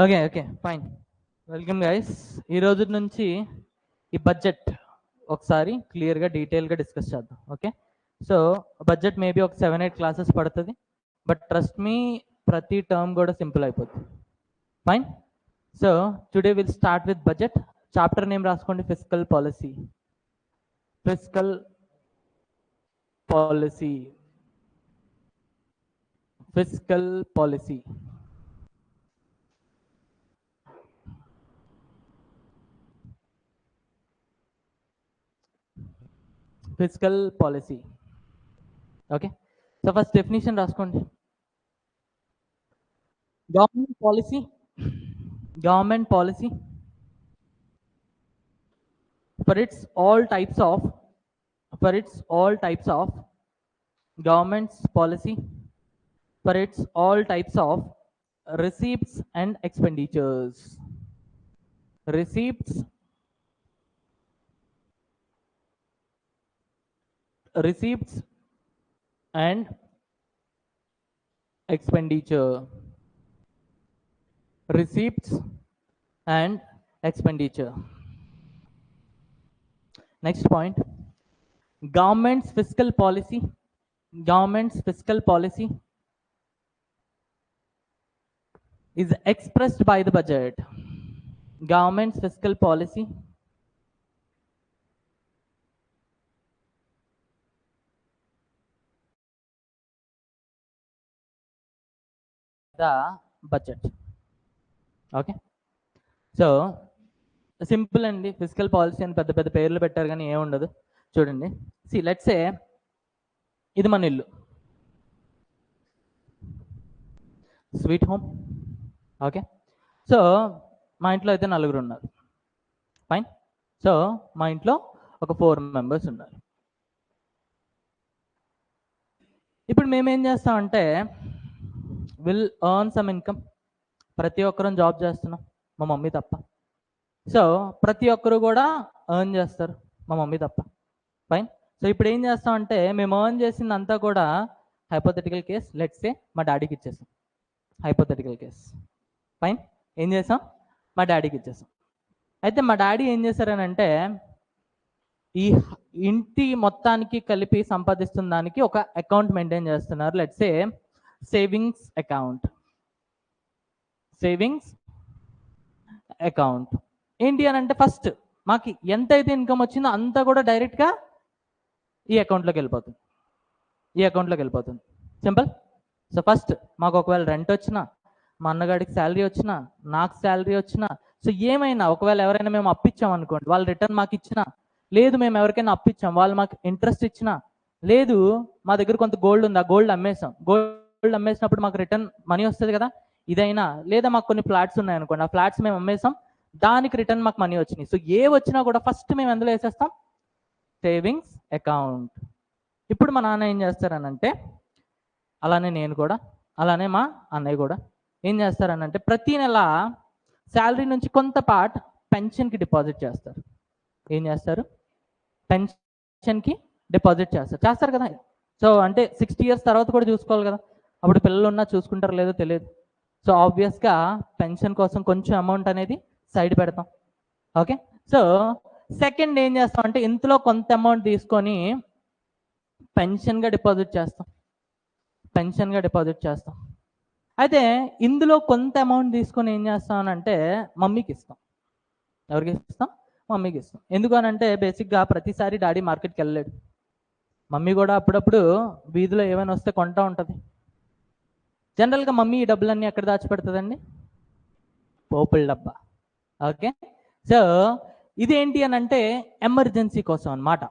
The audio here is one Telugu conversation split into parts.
Okay okay fine. Welcome guys. ఈ రోజు నుంచి ఈ బడ్జెట్ ఒకసారి క్లియర్గా డీటెయిల్గా డిస్కస్ చేద్దాం. ఓకే, సో బడ్జెట్ మేబీ ఒక 7-8 క్లాసెస్ పడుతుంది, బట్ ట్రస్ట్ మీ ప్రతి టర్మ్ కూడా సింపుల్ అయిపోతుంది. Fine. So today will start with budget. Chapter name రాసుకోండి, fiscal policy. Fiscal policy, fiscal policy. Fiscal policy. Okay, so first definition రాసుకోండి. Government policy for its all types of government's policy for its all types of receipts and expenditures. Receipts and expenditure. Receipts and expenditure. Next point, government's fiscal policy is expressed by the budget. Government's fiscal policy the budget. Okay, so simple అండి. ఫిజికల్ పాలసీ అని పెద్ద పెద్ద పేర్లు పెట్టారు కానీ ఏముండదు. చూడండి, సి లెట్స్ సే ఇది మన ఇల్లు, స్వీట్ హోమ్. ఓకే, సో మా ఇంట్లో అయితే 4 ఉన్నారు. ఫైన్. సో మా ఇంట్లో ఒక 4 మెంబర్స్ ఉన్నారు. ఇప్పుడు మేమేం చేస్తామంటే విల్ ఎర్న్ సమ్ ఇన్కమ్. ప్రతి ఒక్కరం జాబ్ చేస్తున్నాం, మా మమ్మీ తప్ప. సో ప్రతి ఒక్కరు కూడా ఎర్న్ చేస్తారు, మా మమ్మీ తప్ప. ఫైన్. సో ఇప్పుడు ఏం చేస్తామంటే మేము ఎర్న్ చేసిందంతా కూడా హైపోథెటికల్ కేస్, లెట్స్ సే మా డాడీకి ఇచ్చేసాం. Hypothetical case. ఫైన్. ఏం చేసాం? మా డాడీకి ఇచ్చేసాం. అయితే మా డాడీ ఏం చేశారనంటే ఈ ఇంటి మొత్తానికి కలిపి సంపాదిస్తున్న దానికి ఒక అకౌంట్ మెయింటైన్ చేస్తున్నారు. Let's say savings account. ఏంటి అని అంటే ఫస్ట్ మాకు ఎంతైతే ఇన్కమ్ వచ్చిందో అంతా కూడా డైరెక్ట్గా ఈ అకౌంట్లోకి వెళ్ళిపోతుంది. సింపుల్. సో ఫస్ట్ మాకు ఒకవేళ రెంట్ వచ్చినా, మా అన్నగాడికి శాలరీ వచ్చినా, నాకు శాలరీ వచ్చినా, సో ఏమైనా ఒకవేళ ఎవరైనా మేము అప్పిచ్చాం అనుకోండి, వాళ్ళు రిటర్న్ మాకు ఇచ్చినా, లేదు మేము ఎవరికైనా అప్పిచ్చాం వాళ్ళు మాకు ఇంట్రెస్ట్ ఇచ్చినా, లేదు మా దగ్గర కొంత గోల్డ్ ఉంది, ఆ గోల్డ్ అమ్మేసాం, గోల్డ్ అమ్మేసినప్పుడు మాకు రిటర్న్ మనీ వస్తుంది కదా, ఇదైనా, లేదా మాకు కొన్ని ఫ్లాట్స్ ఉన్నాయి అనుకోండి, ఆ ఫ్లాట్స్ మేము అమ్మేసాం, దానికి రిటర్న్ మాకు మనీ వచ్చినాయి. సో ఏ వచ్చినా కూడా ఫస్ట్ మేము ఎందులో వేసేస్తాం? Savings account. ఇప్పుడు మా నాన్న ఏం చేస్తారనంటే, అలానే నేను కూడా, అలానే మా అన్నయ్య కూడా ఏం చేస్తారనంటే ప్రతి నెల శాలరీ నుంచి కొంత పార్ట్ పెన్షన్కి డిపాజిట్ చేస్తారు. ఏం చేస్తారు? పెన్షన్కి డిపాజిట్ చేస్తారు కదా. సో అంటే 60 years తర్వాత కూడా చూసుకోవాలి కదా, అప్పుడు పిల్లలు ఉన్నా చూసుకుంటారో లేదో తెలియదు. సో ఆబ్వియస్గా పెన్షన్ కోసం కొంచెం అమౌంట్ అనేది సైడ్ పెడతాం. ఓకే, సో సెకండ్ ఏం చేస్తాం అంటే ఇందులో కొంత అమౌంట్ తీసుకొని పెన్షన్గా డిపాజిట్ చేస్తాం. అయితే ఇందులో కొంత అమౌంట్ తీసుకొని ఏం చేస్తాం అంటే మమ్మీకి ఇస్తాం. ఎవరికి ఇస్తాం? మమ్మీకి ఇస్తాం. ఎందుకు అని అంటే బేసిక్గా ప్రతిసారి డాడీ మార్కెట్కి వెళ్ళలేడు, మమ్మీ కూడా అప్పుడప్పుడు వీధిలో ఏమైనా వస్తే కొంటా ఉంటుంది. జనరల్గా మమ్మీ ఈ డబ్బులన్నీ ఎక్కడ దాచిపెడుతుందండి? పోపుల డబ్బా. ఓకే, సో ఇదేంటి అని అంటే ఎమర్జెన్సీ కోసం అన్నమాట.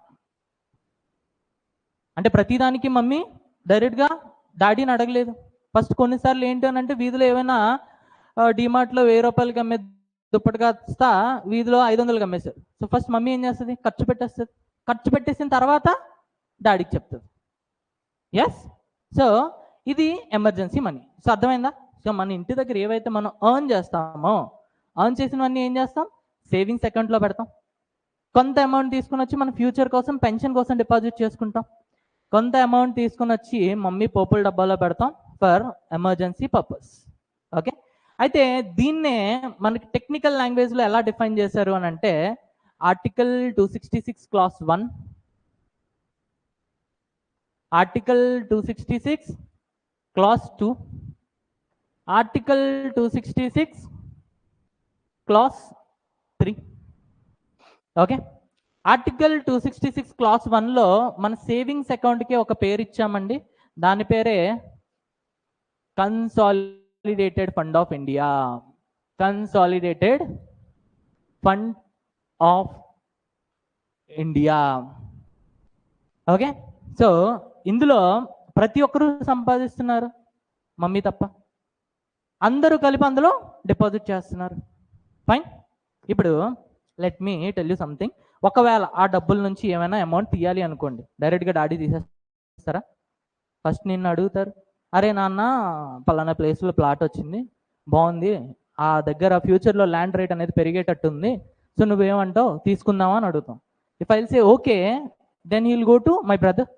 అంటే ప్రతిదానికి మమ్మీ డైరెక్ట్గా డాడీని అడగలేదు. ఫస్ట్ కొన్నిసార్లు ఏంటి అని అంటే వీధిలో ఏమైనా డిమార్ట్లో 1000 రూపాయలకి అమ్మే దుప్పటి కాస్తా వీధిలో 500కి అమ్మేశారు. సో ఫస్ట్ మమ్మీ ఏం చేస్తుంది? ఖర్చు పెట్టేసిన తర్వాత డాడీకి చెప్తుంది. ఎస్, సో ఇది ఎమర్జెన్సీ మనీ. సో అర్థమైందా? సో మన ఇంటి దగ్గర ఏవైతే మనం ఎర్న్ చేస్తామో, ఎర్న్ చేసినవన్నీ ఏం చేస్తాం? సేవింగ్స్ అకౌంట్లో పెడతాం. కొంత అమౌంట్ తీసుకుని వచ్చి మన ఫ్యూచర్ కోసం, పెన్షన్ కోసం డిపాజిట్ చేసుకుంటాం. కొంత అమౌంట్ తీసుకుని వచ్చి మమ్మీ పోపుల డబ్బాలో పెడతాం ఫర్ ఎమర్జెన్సీ పర్పస్. ఓకే, అయితే దీన్నే మనకి టెక్నికల్ లాంగ్వేజ్లో ఎలా డిఫైన్ చేశారు అని అంటే article 266 clause 1, article 266 clause 2, article 266 clause 3. Okay, article 266 clause 1లో మన సేవింగ్స్ అకౌంట్కి ఒక పేరు ఇచ్చామండి. దాని పేరే consolidated fund of India. Consolidated fund of India. Okay, so ఇందులో ప్రతి ఒక్కరూ సంపాదిస్తున్నారు, మమ్మీ తప్ప. అందరూ కలిపి అందులో డిపాజిట్ చేస్తున్నారు. ఫైన్. ఇప్పుడు let me tell you something. ఒకవేళ ఆ డబ్బుల నుంచి ఏమైనా అమౌంట్ తీయాలి అనుకోండి, డైరెక్ట్గా డాడీ తీసేస్తారా? ఫస్ట్ నిన్ను అడుగుతారు, అరే నాన్న పలానా ప్లేస్లో ప్లాట్ వచ్చింది, బాగుంది, ఆ దగ్గర ఫ్యూచర్లో ల్యాండ్ రేట్ అనేది పెరిగేటట్టుంది, సో నువ్వేమంటావు, తీసుకుందామా అని అడుగుతాం. If I will say okay, then he will go to my brother,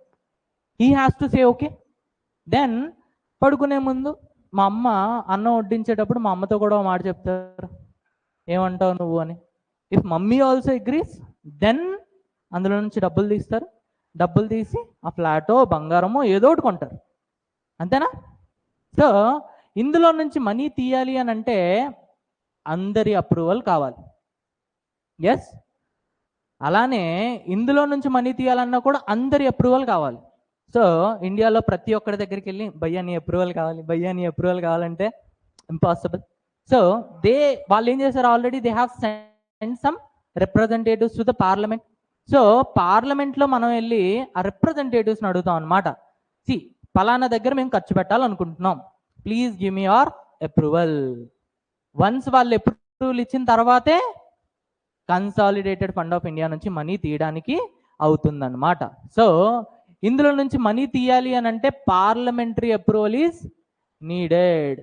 he has to say okay. Then పడుకునే ముందు మా అమ్మ అన్నం వడ్డించేటప్పుడు మా అమ్మతో కూడా మాట చెప్తారు, ఏమంటావు నువ్వు అని. If mummy also agrees, then అందులో నుంచి డబ్బులు తీస్తారు. డబ్బులు తీసి ఆ ఫ్లాటో బంగారమో ఏదో ఒకటి కొంటారు, అంతేనా? సో ఇందులో నుంచి మనీ తీయాలి అని అంటే అందరి అప్రూవల్ కావాలి. ఎస్, అలానే ఇందులో నుంచి మనీ తీయాలన్నా కూడా అందరి అప్రూవల్ కావాలి. సో ఇండియాలో ప్రతి ఒక్కరి దగ్గరికి వెళ్ళి భయ్యా నీ అప్రూవల్ కావాలి, భయ్యా నీ అప్రూవల్ కావాలంటే ఇంపాసిబుల్. సో వాళ్ళు ఏం చేశారు, already they have send some representatives to the parliament. So పార్లమెంట్లో మనం వెళ్ళి ఆ రిప్రజెంటేటివ్స్ని అడుగుతాం అనమాట, పలానా దగ్గర మేము ఖర్చు పెట్టాలనుకుంటున్నాం, please give me your approval. Once వాళ్ళు అప్రూవల్ ఇచ్చిన తర్వాతే కన్సాలిడేటెడ్ ఫండ్ ఆఫ్ ఇండియా నుంచి మనీ తీయడానికి అవుతుందన్నమాట. సో ఇందులో నుంచి మనీ తీయాలి అని అంటే parliamentary approval is needed.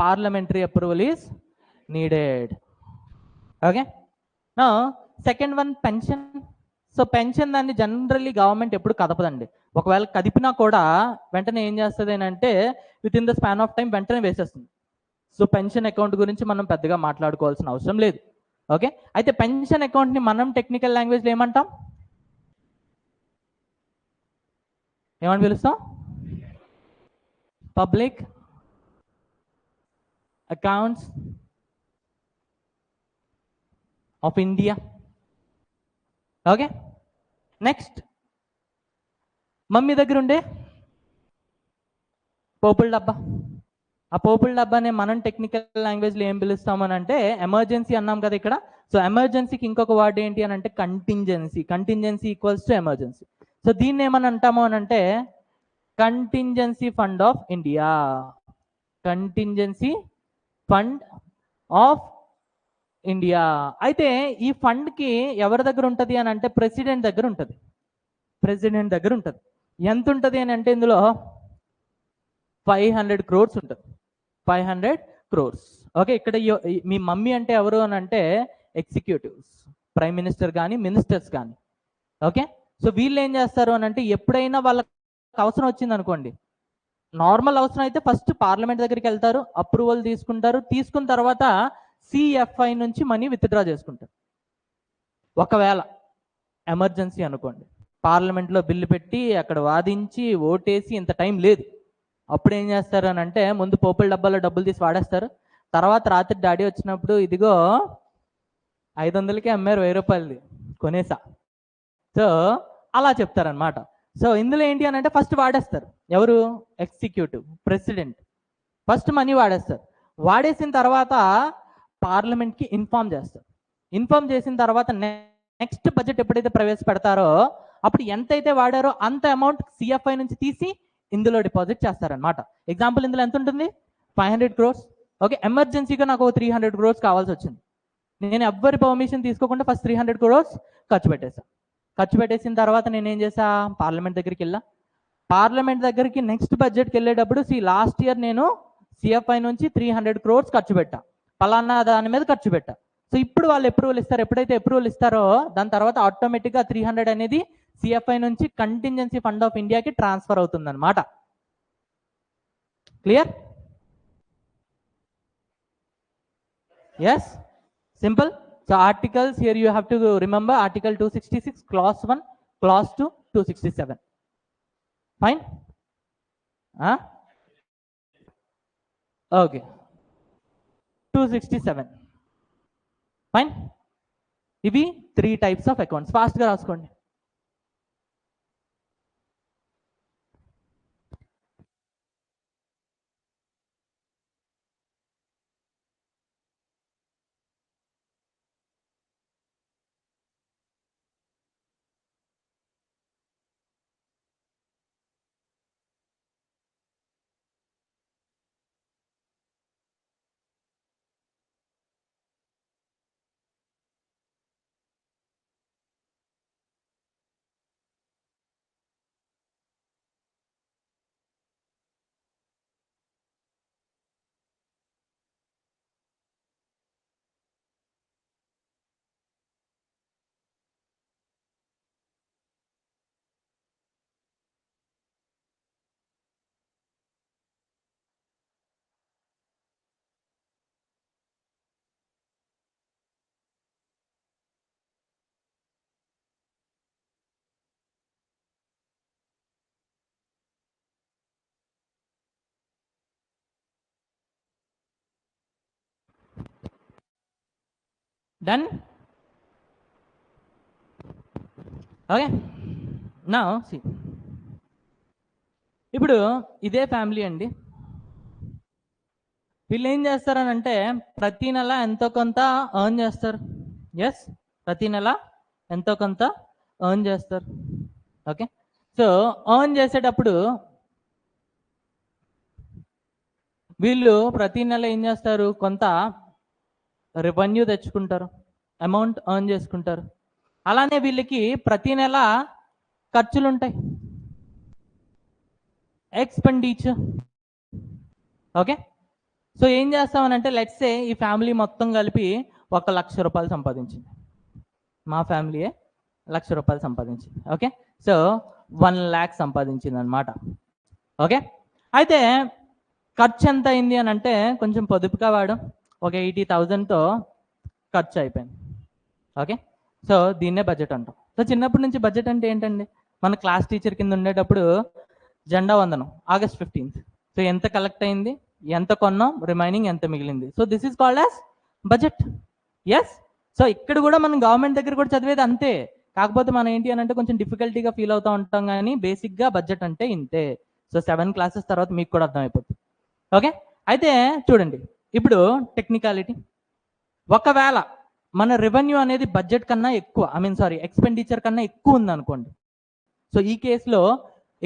Parliamentary approval is needed. Okay, నా second one pension. So pension దాన్ని జనరల్లీ గవర్నమెంట్ ఎప్పుడు కదపదండి. ఒకవేళ కదిపినా కూడా వెంటనే ఏం చేస్తుంది అని అంటే with in the span of time వెంటనే వేసేస్తుంది. సో పెన్షన్ అకౌంట్ గురించి మనం పెద్దగా మాట్లాడుకోవాల్సిన అవసరం లేదు. ఓకే, అయితే పెన్షన్ అకౌంట్ని మనం టెక్నికల్ లాంగ్వేజ్లో ఏమంటాం, ఏమని పిలుస్తాం? Public accounts of India. Okay, next mummy దగ్గర ఉండే పోపుల డబ్బా. ఆ పోపుల డబ్బానే మనం టెక్నికల్ లాంగ్వేజ్లో ఏం పిలుస్తామని అంటే ఎమర్జెన్సీ అన్నాం కదా ఇక్కడ. సో ఎమర్జెన్సీకి ఇంకొక వర్డ్ ఏంటి అని అంటే contingency. Contingency equals to emergency. So దీన్ని ఏమని అంటాము అని అంటే contingency fund of India. Contingency fund of India. అయితే ఈ ఫండ్కి ఎవరి దగ్గర ఉంటుంది అని అంటే ప్రెసిడెంట్ దగ్గర ఉంటుంది. ప్రెసిడెంట్ దగ్గర ఉంటుంది. ఎంత ఉంటుంది అని అంటే ఇందులో 500 crores ఉంటుంది. 500 crores. ఓకే, ఇక్కడ మీ మమ్మీ అంటే ఎవరు అని అంటే ఎగ్జిక్యూటివ్స్, ప్రైమ్ మినిస్టర్ కానీ మినిస్టర్స్ కానీ. ఓకే, సో వీళ్ళు ఏం చేస్తారు అని అంటే ఎప్పుడైనా వాళ్ళకి అవసరం వచ్చింది అనుకోండి, నార్మల్ అవసరం అయితే ఫస్ట్ పార్లమెంట్ దగ్గరికి వెళ్తారు, అప్రూవల్ తీసుకుంటారు, తీసుకున్న తర్వాత సిఎఫ్ఐ నుంచి మనీ విత్డ్రా చేసుకుంటారు. ఒకవేళ ఎమర్జెన్సీ అనుకోండి, పార్లమెంట్లో బిల్లు పెట్టి అక్కడ వాదించి ఓటేసి ఇంత టైం లేదు, అప్పుడు ఏం చేస్తారు అని అంటే ముందు పోపుల డబ్బాలో డబ్బులు తీసి వాడేస్తారు. తర్వాత రాత్రి డాడీ వచ్చినప్పుడు ఇదిగో 500కే అమ్మారు 1000 రూపాయలది కొనేసా. సో అలా చెప్తారనమాట. సో ఇందులో ఏంటి అని అంటే ఫస్ట్ వాడేస్తారు. ఎవరు? ఎగ్జిక్యూటివ్, ప్రెసిడెంట్ ఫస్ట్ మనీ వాడేస్తారు. వాడేసిన తర్వాత పార్లమెంట్కి ఇన్ఫార్మ్ చేస్తారు. ఇన్ఫార్మ్ చేసిన తర్వాత నెక్స్ట్ బడ్జెట్ ఎప్పుడైతే ప్రవేశపెడతారో అప్పుడు ఎంతైతే వాడారో అంత అమౌంట్ సిఎఫ్ఐ నుంచి తీసి ఇందులో డిపాజిట్ చేస్తారనమాట. ఎగ్జాంపుల్ ఇందులో ఎంత ఉంటుంది? 500 crores. ఓకే, ఎమర్జెన్సీగా నాకు 300 crores కావాల్సి వచ్చింది. నేను ఎవ్వరి పర్మిషన్ తీసుకోకుండా ఫస్ట్ 300 crores ఖర్చు పెట్టేసా. ఖర్చు పెట్టేసిన తర్వాత నేను ఏం చేసా, పార్లమెంట్ దగ్గరికి వెళ్ళా. పార్లమెంట్ దగ్గరికి నెక్స్ట్ బడ్జెట్కి వెళ్ళేటప్పుడు లాస్ట్ ఇయర్ నేను సిఎఫ్ఐ నుంచి 300 crores ఖర్చు పెట్టా, పలానా దాని మీద ఖర్చు పెట్టా. సో ఇప్పుడు వాళ్ళు అప్రూవల్ ఇస్తారు. ఎప్పుడైతే అప్రూవల్ ఇస్తారో దాని తర్వాత ఆటోమేటిక్గా 300 అనేది సిఎఫ్ఐ నుంచి కంటింజెన్సీ ఫండ్ ఆఫ్ ఇండియాకి ట్రాన్స్ఫర్ అవుతుంది అనమాట. Clear? Yes, simple. So articles here you have to remember article 266 clause 1, clause 2, 267. Fine. Okay, 267. Fine. ఇవి 3 types ఆఫ్ అకౌంట్స్. ఫాస్ట్గా రాసుకోండి. డన్. ఓకే, నా సి ఇప్పుడు ఇదే ఫ్యామిలీ అండి. వీళ్ళు ఏం చేస్తారని అంటే ప్రతి నెల ఎంతో కొంత ఎర్న్ చేస్తారు. ఎస్, ప్రతి నెల ఎంతో కొంత ఎర్న్ చేస్తారు. ఓకే, సో ఎర్న్ చేసేటప్పుడు వీళ్ళు ప్రతి నెల ఏం చేస్తారు, కొంత రెవెన్యూ తెచ్చుకుంటారు, అమౌంట్ ఎర్న్ చేసుకుంటారు. అలానే వీళ్ళకి ప్రతి నెల ఖర్చులు ఉంటాయి, ఎక్స్పెండిచర్. ఓకే, సో ఏం చేస్తామనంటే లెట్స్ సే ఈ ఫ్యామిలీ మొత్తం కలిపి 1,00,000 రూపాయలు సంపాదించింది. మా ఫ్యామిలీయే 1,00,000 రూపాయలు సంపాదించింది. ఓకే, సో 1 lakh సంపాదించింది అనమాట. ఓకే, అయితే ఖర్చు ఎంత అయింది అని అంటే కొంచెం పొదుపుగా వాడు, ఒక 80,000తో ఖర్చు అయిపోయింది. ఓకే, సో దీన్నే బడ్జెట్ అంటాం. సో చిన్నప్పటి నుంచి బడ్జెట్ అంటే ఏంటండి, మన క్లాస్ టీచర్ కింద ఉండేటప్పుడు జెండా వందనం August 15th. సో ఎంత కలెక్ట్ అయింది, ఎంత కొన్నాం, రిమైనింగ్ ఎంత మిగిలింది. So this is called as budget. Yes, so ఇక్కడ కూడా మనం గవర్నమెంట్ దగ్గర కూడా చదివేది అంతే, కాకపోతే మనం ఏంటి అని అంటే కొంచెం డిఫికల్టీగా ఫీల్ అవుతూ ఉంటాం, కానీ బేసిక్గా బడ్జెట్ అంటే ఇంతే. సో 7 classes తర్వాత మీకు కూడా అర్థమైపోతుంది. ఓకే, అయితే చూడండి ఇప్పుడు టెక్నికాలిటీ. ఒకవేళ మన రెవెన్యూ అనేది బడ్జెట్ కన్నా ఎక్కువ, ఎక్స్పెండిచర్ కన్నా ఎక్కువ ఉంది అనుకోండి. సో ఈ కేసులో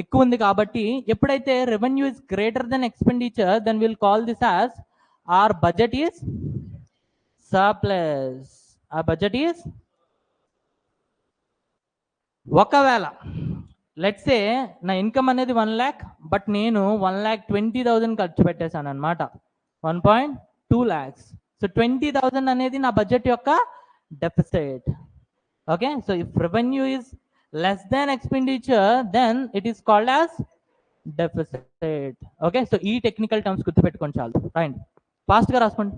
ఎక్కువ ఉంది కాబట్టి ఎప్పుడైతే revenue is greater than expenditure, then will call this as our budget is surplus. ఆ బడ్జెట్ ఈస్, ఒకవేళ లెట్స్ సే నా ఇన్కమ్ అనేది 1 lakh, బట్ నేను 1,20,000 ఖర్చు పెట్టేశాను అనమాట, 1.2 lakhs. సో 20,000 అనేది నా బడ్జెట్ యొక్క deficit. Okay, so if revenue is less than expenditure, then it is called as deficit. Okay, so ఈ టెక్నికల్ టర్మ్స్ గుర్తుపెట్టుకోండి చాలు. రైట్, ఫాస్ట్గా రాసుకోండి.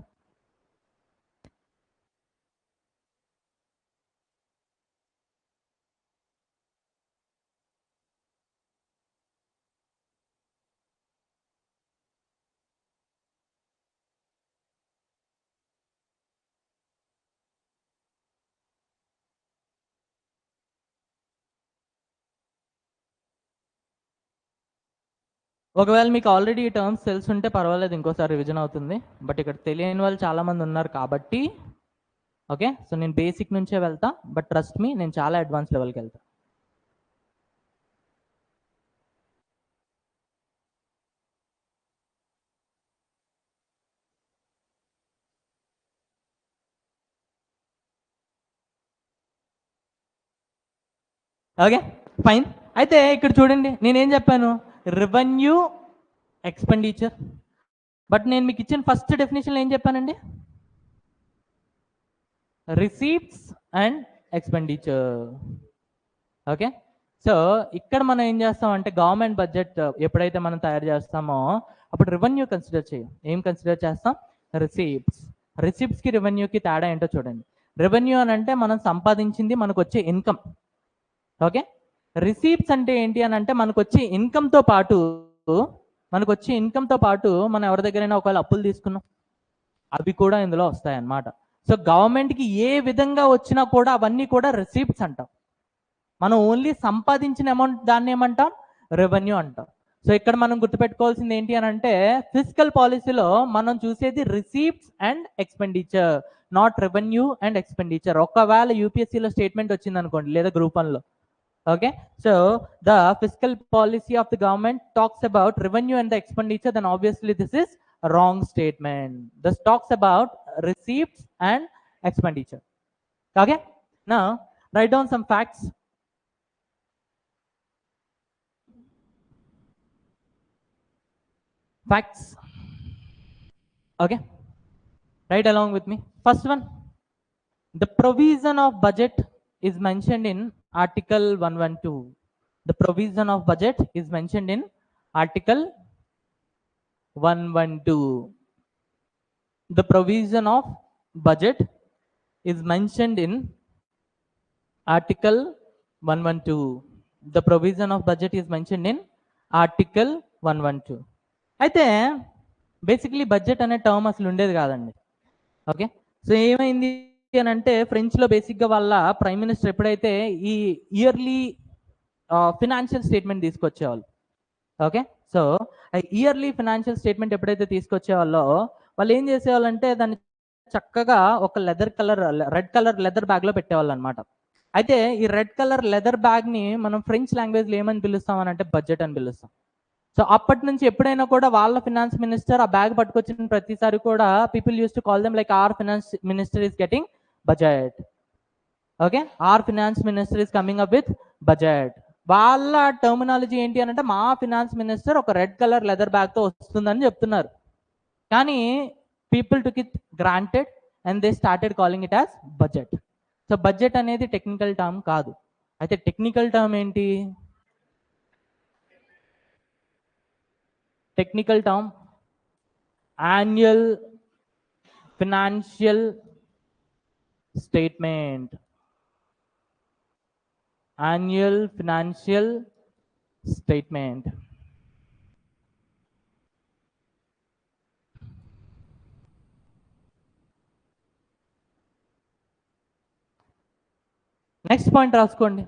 ఒకవేళ మీకు ఆల్రెడీ ఈ టర్మ్స్ తెలుసుంటే పర్వాలేదు, ఇంకోసారి రివిజన్ అవుతుంది. బట్ ఇక్కడ తెలియని వాళ్ళు చాలామంది ఉన్నారు కాబట్టి ఓకే, సో నేను బేసిక్ నుంచే వెళ్తా, బట్ ట్రస్ట్ మీ నేను చాలా అడ్వాన్స్ లెవెల్కి వెళ్తా. Okay, fine. అయితే ఇక్కడ చూడండి నేనేం చెప్పాను, రెవెన్యూ ఎక్స్పెండిచర్. బట్ నేను మీకు ఇచ్చిన ఫస్ట్ డెఫినేషన్లో ఏం చెప్పానండి, receipts and expenditure. Okay, so ఇక్కడ మనం ఏం చేస్తామంటే గవర్నమెంట్ బడ్జెట్ ఎప్పుడైతే మనం తయారు చేస్తామో అప్పుడు రెవెన్యూ కన్సిడర్ చేయం. ఏం కన్సిడర్ చేస్తాం? రిసీప్ట్స్. రిసీప్ట్స్కి రెవెన్యూకి తేడా ఏంటో చూడండి. రెవెన్యూ అని అంటే మనం సంపాదించింది మనకు వచ్చే ఇన్కమ్. ఓకే, రిసీప్ట్స్ అంటే ఏంటి అని అంటే మనకు వచ్చే ఇన్కమ్తో పాటు మనం ఎవరి దగ్గరైనా ఒకవేళ అప్పులు తీసుకున్నాం అవి కూడా ఇందులో వస్తాయి అన్నమాట. సో గవర్నమెంట్కి ఏ విధంగా వచ్చినా కూడా అవన్నీ కూడా రిసీప్ట్స్ అంటాం. మనం ఓన్లీ సంపాదించిన అమౌంట్ దాన్ని ఏమంటాం? రెవెన్యూ అంటాం. సో ఇక్కడ మనం గుర్తుపెట్టుకోవాల్సింది ఏంటి అని అంటే ఫిజికల్ పాలసీలో మనం చూసేది receipts and expenditure, not revenue and expenditure. ఒకవేళ యూపీఎస్సీలో స్టేట్మెంట్ వచ్చింది అనుకోండి లేదా group 1లో, okay, so the fiscal policy of the government talks about revenue and the expenditure, then obviously this is a wrong statement. This talks about receipts and expenditure. Okay, now write down some facts. Okay, write along with me. First one, the provision of budget is mentioned in Article 112. The provision of budget is mentioned in Article 112. The provision of budget is mentioned in Article 112. The provision of budget is mentioned in Article 112. అయితే బేసిక్లీ బడ్జెట్ అనే టర్మ్ అసలు ఉండేది కాదండి. ఓకే, సో ఏమైంది అని అంటే ఫ్రెంచ్లో బేసిక్గా వాళ్ళ ప్రైమ్ మినిస్టర్ ఎప్పుడైతే ఈ ఇయర్లీ ఫినాన్షియల్ స్టేట్మెంట్ తీసుకొచ్చేవాళ్ళు, okay, so yearly financial statement ఎప్పుడైతే తీసుకొచ్చేవాళ్ళో వాళ్ళు ఏం చేసేవాళ్ళంటే దాన్ని చక్కగా ఒక రెడ్ కలర్ లెదర్ బ్యాగ్లో పెట్టేవాళ్ళు అనమాట. అయితే ఈ రెడ్ కలర్ లెదర్ బ్యాగ్ని మనం ఫ్రెంచ్ లాంగ్వేజ్లో ఏమని పిలుస్తాం అని అంటే బడ్జెట్ అని పిలుస్తాం. సో అప్పటి నుంచి ఎప్పుడైనా కూడా వాళ్ళ ఫినాన్స్ మినిస్టర్ ఆ బ్యాగ్ పట్టుకొచ్చిన ప్రతిసారి కూడా people use to call them like our finance minister is getting budget. Okay, our finance minister is coming up with budget. వాళ్ళ టర్మినాలజీ ఏంటి అని అంటే మా ఫినాన్స్ మినిస్టర్ ఒక రెడ్ కలర్ లెదర్ బ్యాగ్తో వస్తుందని చెప్తున్నారు. కానీ people took it granted and they started calling it as budget. So budget అనేది టెక్నికల్ టర్మ్ కాదు. అయితే టెక్నికల్ టర్మ్ ఏంటి? Technical term annual financial statement. Annual financial statement. Next point రాసుకోండి.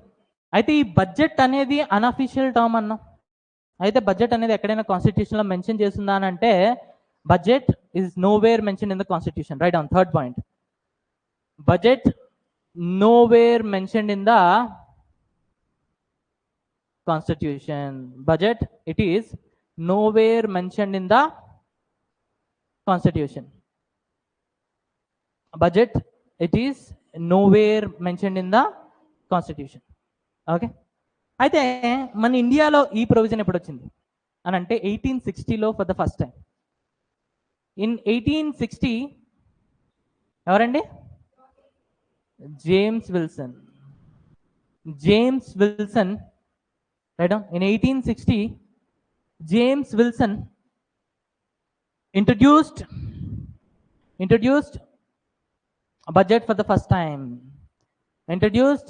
అయితే ఈ బడ్జెట్ అనేది అన్అఫీషియల్ టర్మ్ అన్నాం. అయితే బడ్జెట్ అనేది ఎక్కడైనా కాన్స్టిట్యూషన్లో మెన్షన్ చేస్తుందా అని అంటే budget is nowhere mention in the constitution. Right down third point. Budget nowhere mentioned in the constitution. Budget it is nowhere mentioned in the constitution. Budget it is nowhere mentioned in the constitution. Okay, అయితే మన ఇండియాలో ఈ ప్రొవిజన్ ఎప్పుడు వచ్చింది అని అంటే 1860లో for the first time. In 1860 ఎవరండి? James Wilson. Right. In 1860 James Wilson introduced a budget for the first time. Introduced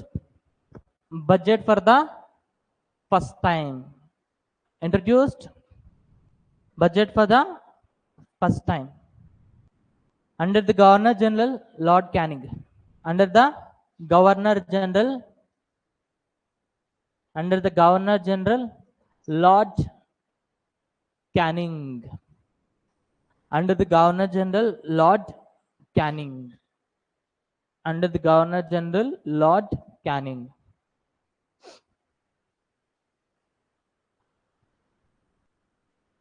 budget for the first time. Introduced budget for the first time under the Governor General Lord Canning. Under the Governor General Lord Canning. Under the Governor General Lord Canning. Under the Governor General Lord Canning.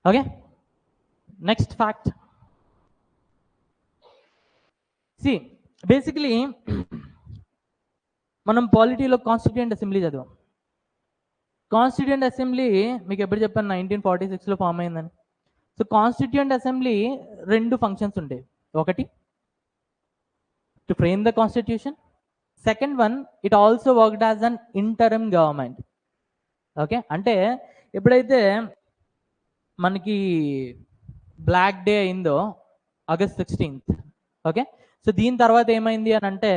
Okay, next fact. See, basically మనం పాలిటీలో కాన్స్టిట్యూయెంట్ అసెంబ్లీ చదివాం. కాన్స్టిట్యూయెంట్ అసెంబ్లీ మీకు ఎప్పుడు చెప్పాను 1946లో ఫామ్ అయిందని. సో కాన్స్టిట్యూయెంట్ అసెంబ్లీ రెండు ఫంక్షన్స్ ఉండేవి. ఒకటి to frame the constitution. Second one, it also worked as an interim government. Okay, అంటే ఎప్పుడైతే మనకి బ్లాక్ డే అయిందో ఆగస్ట్ 16th, ఓకే, సో దీని తర్వాత ఏమైంది అని అంటే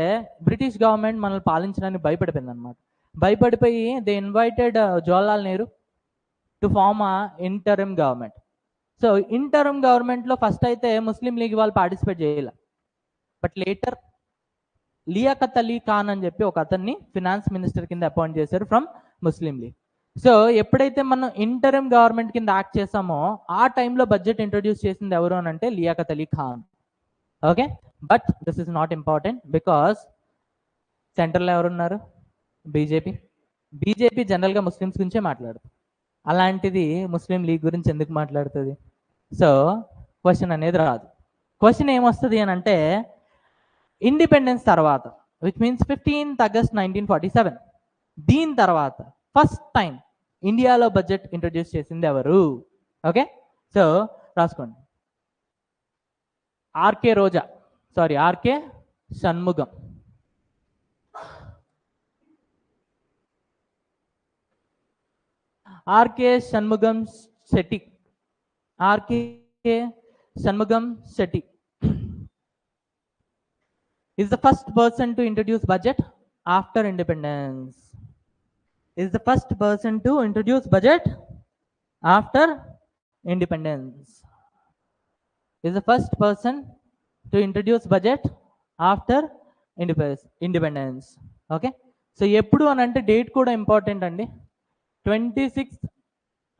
బ్రిటిష్ గవర్నమెంట్ మనల్ని పాలించడానికి భయపడిపోయింది అనమాట. భయపడిపోయి they invited Jawaharlal Nehru to form a interim government. So interim గవర్నమెంట్లో ఫస్ట్ అయితే ముస్లిం లీగ్ వాళ్ళు పార్టిసిపేట్ చేయాలి, బట్ లేటర్ లియాఖత్ అలీ ఖాన్ అని చెప్పి ఒక అతన్ని ఫినాన్స్ మినిస్టర్ కింద అపాయింట్ చేశారు ఫ్రమ్ ముస్లిం లీగ్. సో ఎప్పుడైతే మనం ఇంటరిమ్ గవర్నమెంట్ కింద యాక్ట్ చేసామో ఆ టైంలో బడ్జెట్ ఇంట్రొడ్యూస్ చేసింది ఎవరు అని అంటే Liaquat Ali Khan. Okay, but this is not important because సెంట్రల్లో ఎవరున్నారు? బీజేపీ. బీజేపీ జనరల్గా ముస్లిమ్స్ గురించే మాట్లాడుతుంది, అలాంటిది ముస్లిం లీగ్ గురించి ఎందుకు మాట్లాడుతుంది? సో క్వశ్చన్ అనేది రాదు. క్వశ్చన్ ఏమొస్తుంది అని అంటే ఇండిపెండెన్స్ తర్వాత, విచ్ మీన్స్ 15th August 1947, దీని తర్వాత ఫస్ట్ టైం ఇండియాలో బడ్జెట్ ఇంట్రొడ్యూస్ చేసింది ఎవరు? ఓకే, సో రాసుకోండి. RK Shanmukham. RK Shanmukham Chetty. RK Shanmukham Chetty is the first person to introduce budget after independence. Is the first person to introduce budget after independence. Is the first person to introduce budget after independence. Okay, so ఎప్పుడు అని అంటే డేట్ కూడా ఇంపార్టెంట్ అండి. 26th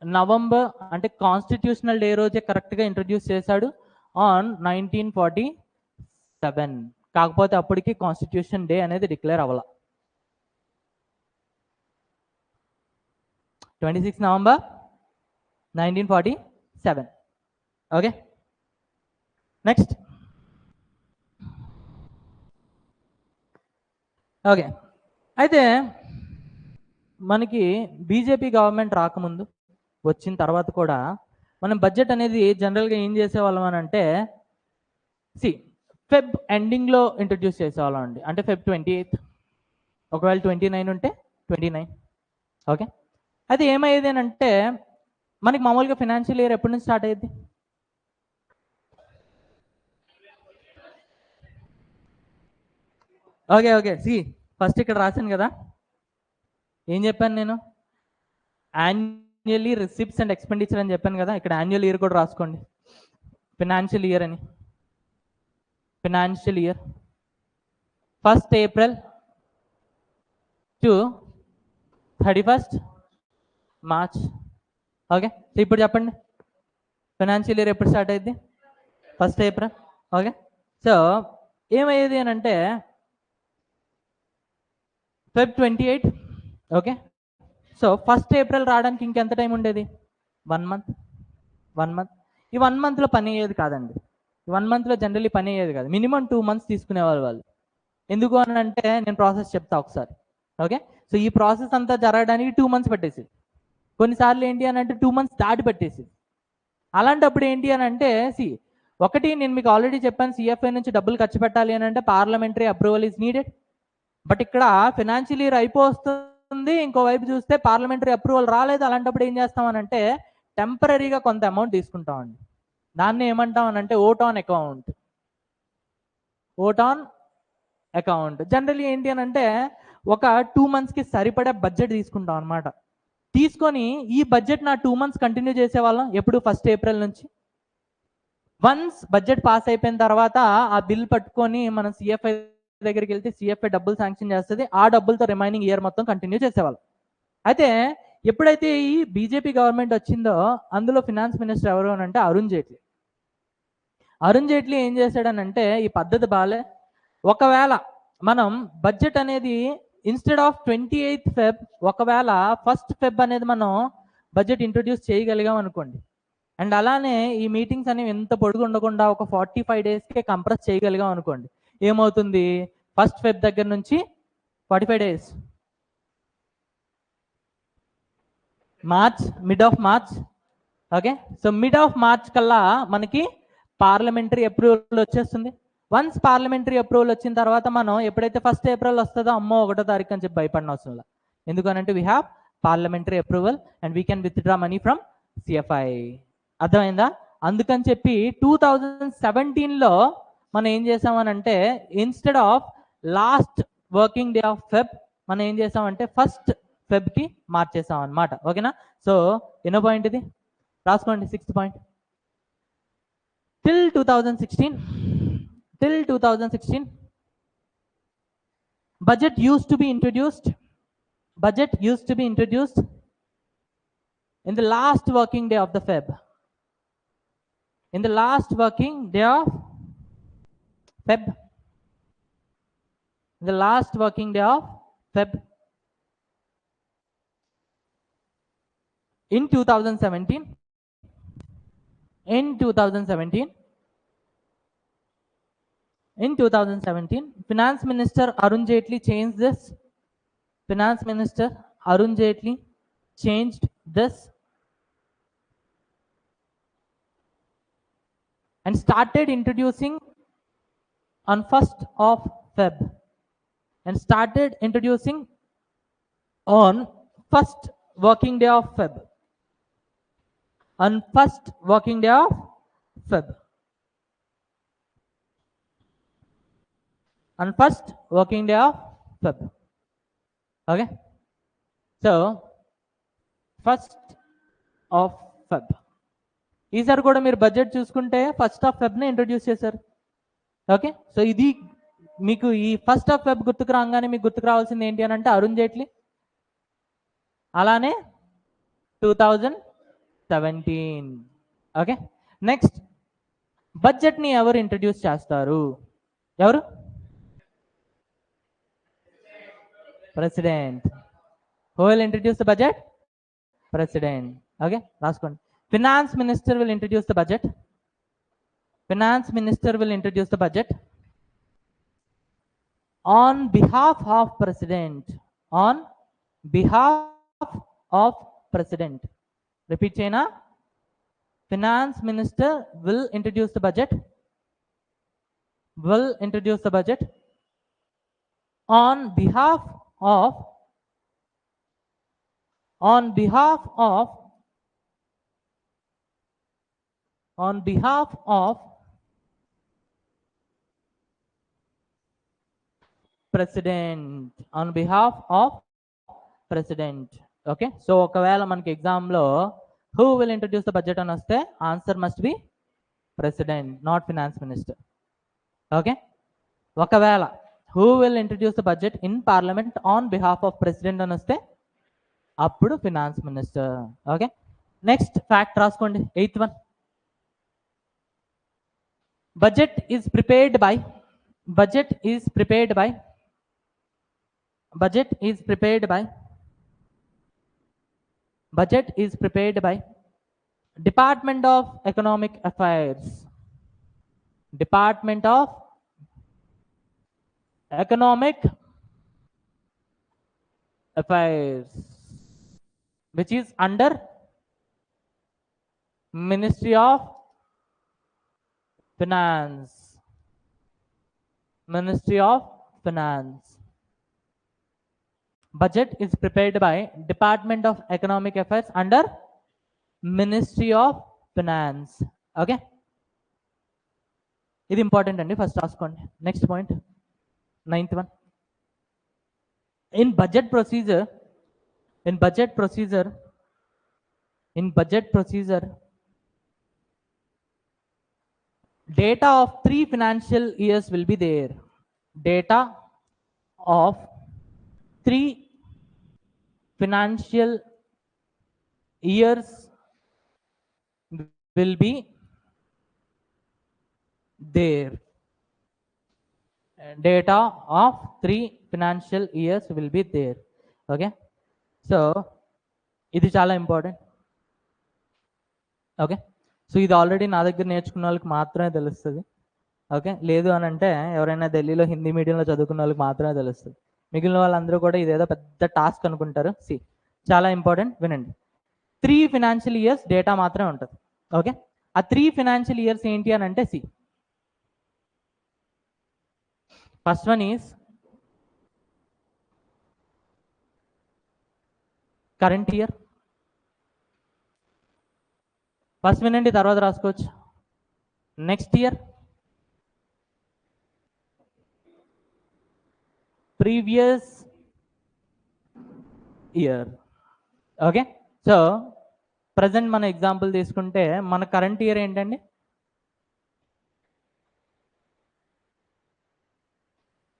November అంటే కాన్స్టిట్యూషనల్ డే రోజే కరెక్ట్గా ఇంట్రడ్యూస్ చేశాడు ఆన్ 1947. కాకపోతే అప్పటికి కాన్స్టిట్యూషన్ డే అనేది డిక్లేర్ అవ్వాల. 26 November 1947. Okay, next. ఓకే, అయితే మనకి బీజేపీ గవర్నమెంట్ రాకముందు వచ్చిన తర్వాత కూడా మనం బడ్జెట్ అనేది జనరల్గా ఏం చేసేవాళ్ళం అని అంటే ఫెబ్ ఎండింగ్లో ఇంట్రడ్యూస్ చేసేవాళ్ళం అండి. అంటే ఫెబ్ 28, ఒకవేళ 29 ఉంటే 29. ఓకే, అయితే ఏమయ్యేది అని అంటే మనకి మామూలుగా ఫైనాన్షియల్ ఇయర్ ఎప్పటి నుంచి స్టార్ట్ అయ్యేది? ఓకే ఫస్ట్ ఇక్కడ రాశాను కదా, ఏం చెప్పాను నేను? యాన్యువల్లీ రిసిప్ట్స్ అండ్ ఎక్స్పెండిచర్ అని చెప్పాను కదా. ఇక్కడ యాన్యువల్ ఇయర్ కూడా రాసుకోండి, ఫైనాన్షియల్ ఇయర్ అని. Financial year 1st April to 31st March. Okay, so ఇప్పుడు చెప్పండి ఫైనాన్షియల్ ఇయర్ ఎప్పుడు స్టార్ట్ అయ్యింది? 1st April. ఓకే, సో ఏమయ్యేది అని అంటే Feb 28. Okay, so 1st April రావడానికి ఇంకెంత టైం ఉండేది? 1 month. ఈ 1 monthలో పని అయ్యేది కాదండి. 1 monthలో జనరల్లీ పని అయ్యేది కాదు, మినిమం 2 months తీసుకునేవాళ్ళు వాళ్ళు. ఎందుకు అని అంటే నేను ప్రాసెస్ చెప్తా ఒకసారి. ఓకే, సో ఈ ప్రాసెస్ అంతా జరగడానికి 2 months పట్టేసి, కొన్నిసార్లు ఏంటి అని అంటే 2 months దాటి పెట్టేసి. అలాంటప్పుడు ఏంటి అని అంటే ఒకటి నేను మీకు ఆల్రెడీ చెప్పాను, సిఎఫ్ఐ నుంచి డబ్బులు ఖర్చు పెట్టాలి అని అంటే parliamentary approval is needed. But ఇక్కడ ఫైనాన్షియల్ ఇయర్ అయిపోతుంది, ఇంకోవైపు చూస్తే పార్లమెంటరీ అప్రూవల్ రాలేదు. అలాంటప్పుడు ఏం చేస్తామనంటే టెంపరీగా కొంత అమౌంట్ తీసుకుంటామండి. దాన్ని ఏమంటాం అని అంటే ఓట్ ఆన్ అకౌంట్. జనరల్లీ ఏంటి అని అంటే ఒక 2 monthsకి సరిపడే బడ్జెట్ తీసుకుంటాం అనమాట. తీసుకొని ఈ బడ్జెట్ నా 2 months కంటిన్యూ చేసేవాళ్ళం. ఎప్పుడు? 1st April నుంచి. వన్స్ బడ్జెట్ పాస్ అయిపోయిన తర్వాత ఆ బిల్ పట్టుకొని మనం సిఎఫ్ఐ దగ్గరికి వెళ్తే సిఎఫ్ఐ డబ్బులు శాంక్షన్ చేస్తుంది. ఆ డబ్బులతో రిమైనింగ్ ఇయర్ మొత్తం కంటిన్యూ చేసేవాళ్ళం. అయితే ఎప్పుడైతే ఈ బీజేపీ గవర్నమెంట్ వచ్చిందో అందులో ఫినాన్స్ మినిస్టర్ ఎవరు అని అంటే అరుణ్ జైట్లీ ఏం చేశాడనంటే ఈ పద్ధతి బాలే, ఒకవేళ మనం బడ్జెట్ అనేది ఇన్స్టెడ్ ఆఫ్ 28th Feb ఒకవేళ 1st Feb అనేది మనం బడ్జెట్ ఇంట్రొడ్యూస్ చేయగలిగాం అనుకోండి, అండ్ అలానే ఈ మీటింగ్స్ అనేవి ఎంత పొడుగు ఉండకుండా ఒక 45 daysకే కంప్రెస్ చేయగలిగాం అనుకోండి, ఏమవుతుంది? 1st Feb దగ్గర నుంచి 45 days, mid of March. Okay, so mid of March కల్లా మనకి పార్లమెంటరీ అప్రూవల్ వచ్చేస్తుంది. వన్స్ పార్లమెంటరీ అప్రూవల్ వచ్చిన తర్వాత మనం ఎప్పుడైతే 1st April వస్తుందో అమ్మో 1వ తారీఖు అని చెప్పి భయపడిన అవసరం లేదు. ఎందుకనంటే we have parliamentary approval and we can withdraw money from CFI. అర్థమైందా? అందుకని చెప్పి 2017లో మనం ఏం చేసామనంటే instead of last working day of Feb మనం ఏం చేసామంటే ఫస్ట్ ఫెబ్కి మార్చేసాం అనమాట. ఓకేనా? సో ఎన్నో పాయింట్ ఇది రాసుకోండి, 6th point. till 2016 budget used to be introduced in the last working day of the Feb. In the last working day of Feb. In the last working day of Feb. In 2017, Finance Minister Arun Jaitley changed this. Finance Minister Arun Jaitley changed this and started introducing on 1st of Feb. And started introducing on first working day of Feb. On first working day of Feb. On first working day of Feb. Okay. So first of Feb. ఈసారి కూడా మీరు బడ్జెట్ చూసుకుంటే ఫస్ట్ ఆఫ్ ఫెబ్ని ఇంట్రొడ్యూస్ చేశారు. ఓకే. సో ఇది మీకు ఈ ఫస్ట్ ఆఫ్ ఫెబ్ గుర్తుకు రాగానే మీకు గుర్తుకు రావాల్సింది ఏంటి అని అంటే అరుణ్ జైట్లీ. అలానే 2017. ఓకే. నెక్స్ట్ బడ్జెట్ని ఎవరు ఇంట్రడ్యూస్ చేస్తారు? ఎవరు? President. Who will introduce the budget? President. Okay, రాసుకోండి. Finance minister will introduce the budget. Finance Minister will introduce the budget on behalf of President. On behalf of President. Repeat China. Finance Minister will introduce the budget. Will introduce the budget on behalf of President. On behalf of President. Okay. So ఒకవేళ మనకి ఎగ్జామ్లో who will introduce the budget అని వస్తే answer must be President, not Finance Minister. Okay. ఒకవేళ who will introduce the budget in Parliament on behalf of President అని వస్తే అప్పుడు Finance Minister. Okay. Next fact రాసుకోండి, 8th one. Budget is prepared by Department of Economic Affairs. Department of Economic Affairs, which is under Ministry of Finance. Ministry of Finance. Budget is prepared by Department of Economic Affairs under Ministry of Finance. Okay. ఇది ఇంపార్టెంట్ అండి, ఫస్ట్ రాసుకోండి. Next point, 9th one. In budget procedure, data of 3 financial years will be there. Data of 3 financial years will be there. Data of 3 financial years will be there. Okay. So ఇది చాలా ఇంపార్టెంట్. ఓకే. సో ఇది ఆల్రెడీ నా దగ్గర నేర్చుకున్న వాళ్ళకి మాత్రమే తెలుస్తుంది. ఓకే. లేదు అని అంటే ఎవరైనా ఢిల్లీలో హిందీ మీడియంలో చదువుకున్న వాళ్ళకి మాత్రమే తెలుస్తుంది. మిగిలిన వాళ్ళందరూ కూడా ఇదేదో పెద్ద టాస్క్ అనుకుంటారు. చాలా ఇంపార్టెంట్, వినండి. 3 financial years డేటా మాత్రమే ఉంటుంది. ఓకే. ఆ 3 financial years ఏంటి అని అంటే first one is current year first వినండి, తర్వాత రాసుకోవచ్చు. Next year, previous year. Okay, so present మన ఎగ్జాంపుల్ తీసుకుంటే మన కరెంట్ ఇయర్ ఏంటండి?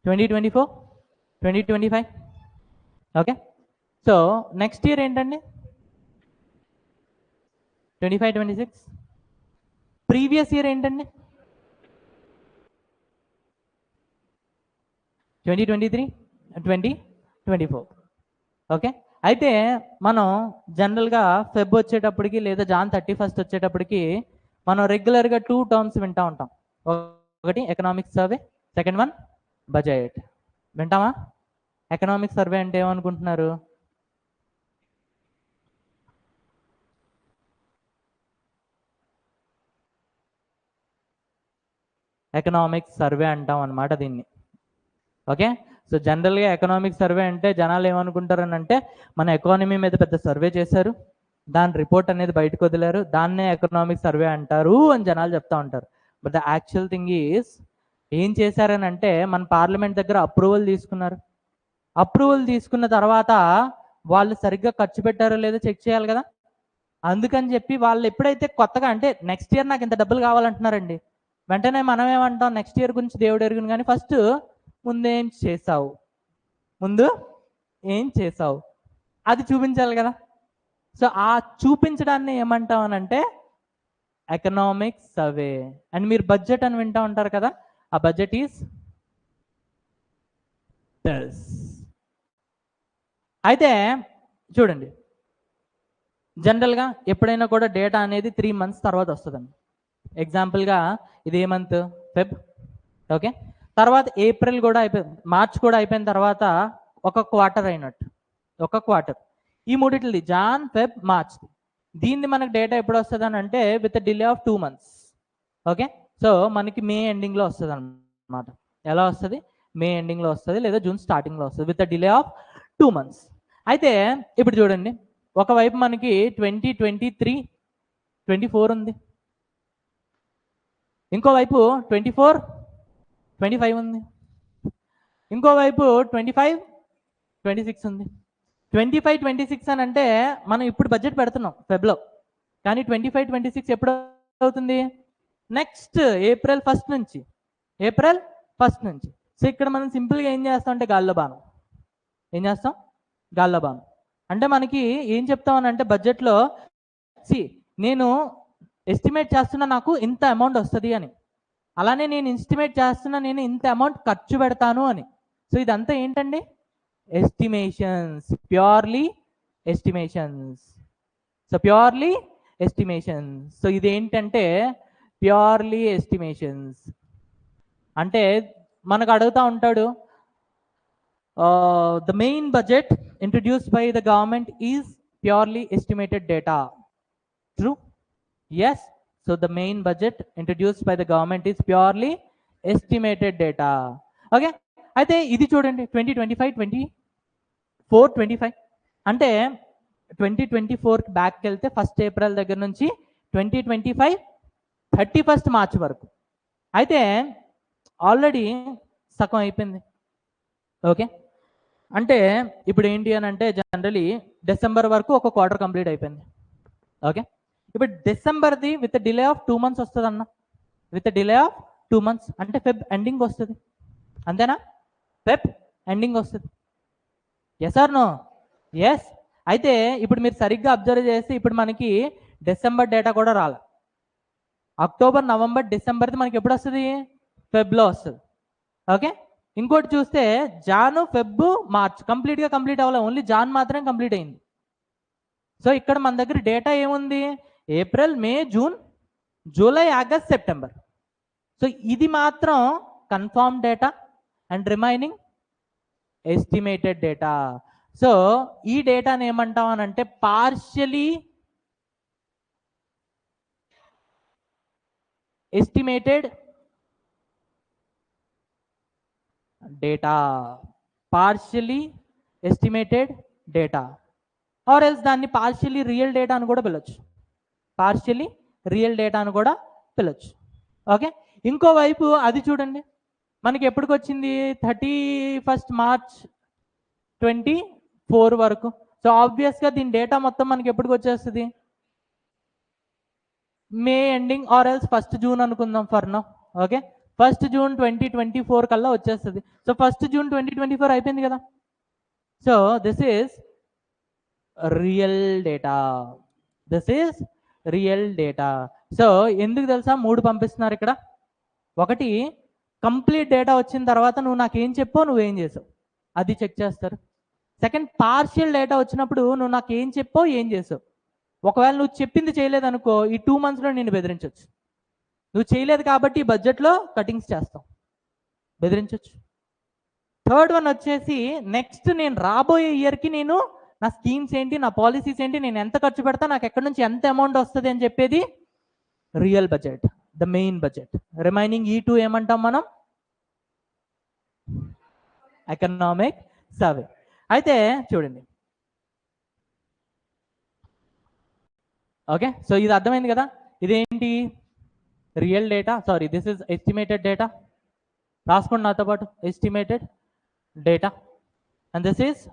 2024, 2025. ఓకే, సో నెక్స్ట్ ఇయర్ ఏంటండి? 25, 26. ప్రీవియస్ ఇయర్ ఏంటండి? 2023, 2024. ఓకే, అయితే మనం జనరల్గా ఫెబ్ వచ్చేటప్పటికి లేదా జాన్ 31 వచ్చేటప్పటికి మనం రెగ్యులర్గా 2 టర్మ్స్ వింటూ ఉంటాం. ఒకటి economic survey, second one budget. వింటామా? ఎకనామిక్ సర్వే అంటే ఏమనుకుంటున్నారు? ఎకనామిక్ సర్వే అంటాం అన్నమాట దీన్ని. ఓకే, సో జనరల్గా ఎకనామిక్ సర్వే అంటే జనాలు ఏమనుకుంటారని అంటే మన ఎకానమీ మీద పెద్ద సర్వే చేశారు, దాని రిపోర్ట్ అనేది బయటకు వదిలారు, దాన్నే ఎకనామిక్ సర్వే అంటారు అని జనాలు చెప్తా ఉంటారు. But the actual thing is ఏం చేశారని అంటే మన పార్లమెంట్ దగ్గర అప్రూవల్ తీసుకున్నారు. అప్రూవల్ తీసుకున్న తర్వాత వాళ్ళు సరిగ్గా ఖర్చు పెట్టారో లేదో చెక్ చేయాలి కదా. అందుకని చెప్పి వాళ్ళు ఎప్పుడైతే కొత్తగా అంటే నెక్స్ట్ ఇయర్ నాకు ఇంత డబ్బులు కావాలంటున్నారండి, వెంటనే మనం ఏమంటాం, నెక్స్ట్ ఇయర్ గురించి దేవుడు ఎరుగును, కానీ ఫస్ట్ ముందేం చేసావు, ముందు ఏం చేసావు అది చూపించాలి కదా. సో ఆ చూపించడాన్ని ఏమంటాం అని అంటే ఎకనామిక్ సర్వే. అండ్ మీరు బడ్జెట్ అని వింటూ ఉంటారు కదా, ఆ బడ్జెట్ ఈజ్ దిస్. అయితే చూడండి, జనరల్గా ఎప్పుడైనా కూడా డేటా అనేది 3 months తర్వాత వస్తుందండి. ఎగ్జాంపుల్గా ఇది ఏ మంత్? ఫెబ్. ఓకే, తర్వాత ఏప్రిల్ కూడా అయిపోయింది, మార్చ్ కూడా అయిపోయిన తర్వాత ఒక క్వార్టర్ అయినట్టు, ఒక క్వార్టర్. ఈ మూడిటిది జాన్, ఫెబ్, మార్చ్. దీన్ని మనకు డేటా ఎప్పుడు వస్తుంది అని అంటే with delay of 2 months. Okay, so మనకి మే ఎండింగ్లో వస్తుంది అన్నమాట. ఎలా వస్తుంది? మే ఎండింగ్లో వస్తుంది లేదా జూన్ స్టార్టింగ్లో వస్తుంది విత్ డిలే ఆఫ్ 2 months. అయితే ఇప్పుడు చూడండి, ఒకవైపు మనకి 2023, 24 ఉంది, ఇంకోవైపు 24, 25 ఉంది, ఇంకోవైపు 25, 26 ఉంది. 25, 26 అని అంటే మనం ఇప్పుడు బడ్జెట్ పెడుతున్నాం ఫెబ్లో, కానీ 25, 26 ఎప్పుడు అవుతుంది? నెక్స్ట్ ఏప్రిల్ 1 నుంచి, ఏప్రిల్ 1 నుంచి. సో ఇక్కడ మనం సింపుల్గా ఏం చేస్తాం అంటే గాల్లో బాణం. ఏం చేస్తాం? గాల్లో బాణం. అంటే మనకి ఏం చెప్తామని అంటే బడ్జెట్లో నేను ఎస్టిమేట్ చేస్తున్నా నాకు ఇంత అమౌంట్ వస్తుంది అని, అలానే నేను ఎస్టిమేట్ చేస్తున్నా నేను ఇంత అమౌంట్ ఖర్చు పెడతాను అని. సో ఇదంతా ఏంటండి? Estimations, purely estimations. So purely estimations. So ఇదేంటంటే ప్యూర్లీ ఎస్టిమేషన్స్. అంటే మనకు అడుగుతూ ఉంటాడు, the main budget introduced by the government is purely estimated data. True? Yes. So the main budget introduced by the government is purely estimated data. Okay, అయితే ఇది చూడండి 2025, 24, 25 అంటే 2024 బ్యాక్కి వెళ్తే 1st April దగ్గర నుంచి 2025 31st March వరకు. అయితే ఆల్రెడీ సగం అయిపోయింది. ఓకే, అంటే ఇప్పుడు ఏంటి అని అంటే జనరలీ డిసెంబర్ వరకు ఒక క్వార్టర్ కంప్లీట్ అయిపోయింది. ఓకే, ఇప్పుడు డిసెంబర్ది విత్ డిలే ఆఫ్ 2 months వస్తుంది అన్న, విత్ డిలే ఆఫ్ 2 months అంటే ఫెబ్ ఎండింగ్ వస్తుంది, అంతేనా? ఫెబ్ ఎండింగ్ వస్తుంది. Yes or no? ఎస్. అయితే ఇప్పుడు మీరు సరిగ్గా అబ్జర్వ్ చేస్తే ఇప్పుడు మనకి డిసెంబర్ డేటా కూడా రాలే. అక్టోబర్, నవంబర్, డిసెంబర్ది మనకి ఎప్పుడు వస్తుంది? ఫెబ్లో వస్తుంది. ఓకే, ఇంకోటి చూస్తే జాను, ఫెబ్, మార్చ్ కంప్లీట్గా కంప్లీట్ అవ్వాలి, ఓన్లీ జాన్ మాత్రమే కంప్లీట్ అయింది. సో ఇక్కడ మన దగ్గర డేటా ఏముంది? April, May, June, July, August, September. So ఇది మాత్రం confirm data and remaining estimated data. So ఈ డేటాని ఏమంటాం అని అంటే partially estimated data. Partially estimated data. Or else దాన్ని పార్షియలీ రియల్ డేటా అని కూడా పిలవచ్చు. పార్షియలీ రియల్ డేటా అని కూడా పిలవచ్చు. ఓకే, ఇంకోవైపు అది చూడండి, మనకి ఎప్పటికి వచ్చింది 31st March 2024 వరకు. సో ఆబ్వియస్గా దీని డేటా మొత్తం మనకి ఎప్పటికి వచ్చేస్తుంది, May ending or else 1st June అనుకుందాం for now. Okay, 1st June 2024 కల్లా వచ్చేస్తుంది. సో 1st June 2024 అయిపోయింది కదా. So this is real data, this is real data. So ఎందుకు తెలుసా 3 పంపిస్తున్నారు ఇక్కడ. ఒకటి, కంప్లీట్ డేటా వచ్చిన తర్వాత నువ్వు నాకేం చెప్పావు, నువ్వేం చేసావు అది చెక్ చేస్తారు. సెకండ్, పార్షియల్ డేటా వచ్చినప్పుడు నువ్వు నాకేం చెప్పావు, ఏం చేసావు. ఒకవేళ నువ్వు చెప్పింది చేయలేదనుకో, ఈ 2 monthsలో నేను బెదిరించవచ్చు. నువ్వు చేయలేదు కాబట్టి ఈ బడ్జెట్లో కటింగ్స్ చేస్తాం, బెదిరించవచ్చు. థర్డ్ వన్ వచ్చేసి, నెక్స్ట్ నేను రాబోయే ఇయర్కి నేను నా స్కీమ్స్ ఏంటి, నా పాలసీస్ ఏంటి, నేను ఎంత ఖర్చు పెడతా, నాకు ఎక్కడి నుంచి ఎంత అమౌంట్ వస్తుంది అని చెప్పేది real budget, the main budget. Remaining ఈ 2 ఏమంటాం మనం, ఎకనామిక్ సర్వే. అయితే చూడండి, ఓకే, సో ఇది అర్థమైంది కదా. ఇదేంటి, real data, sorry this is estimated data, రాసుకోండి నాతో పాటు, estimated data. And this is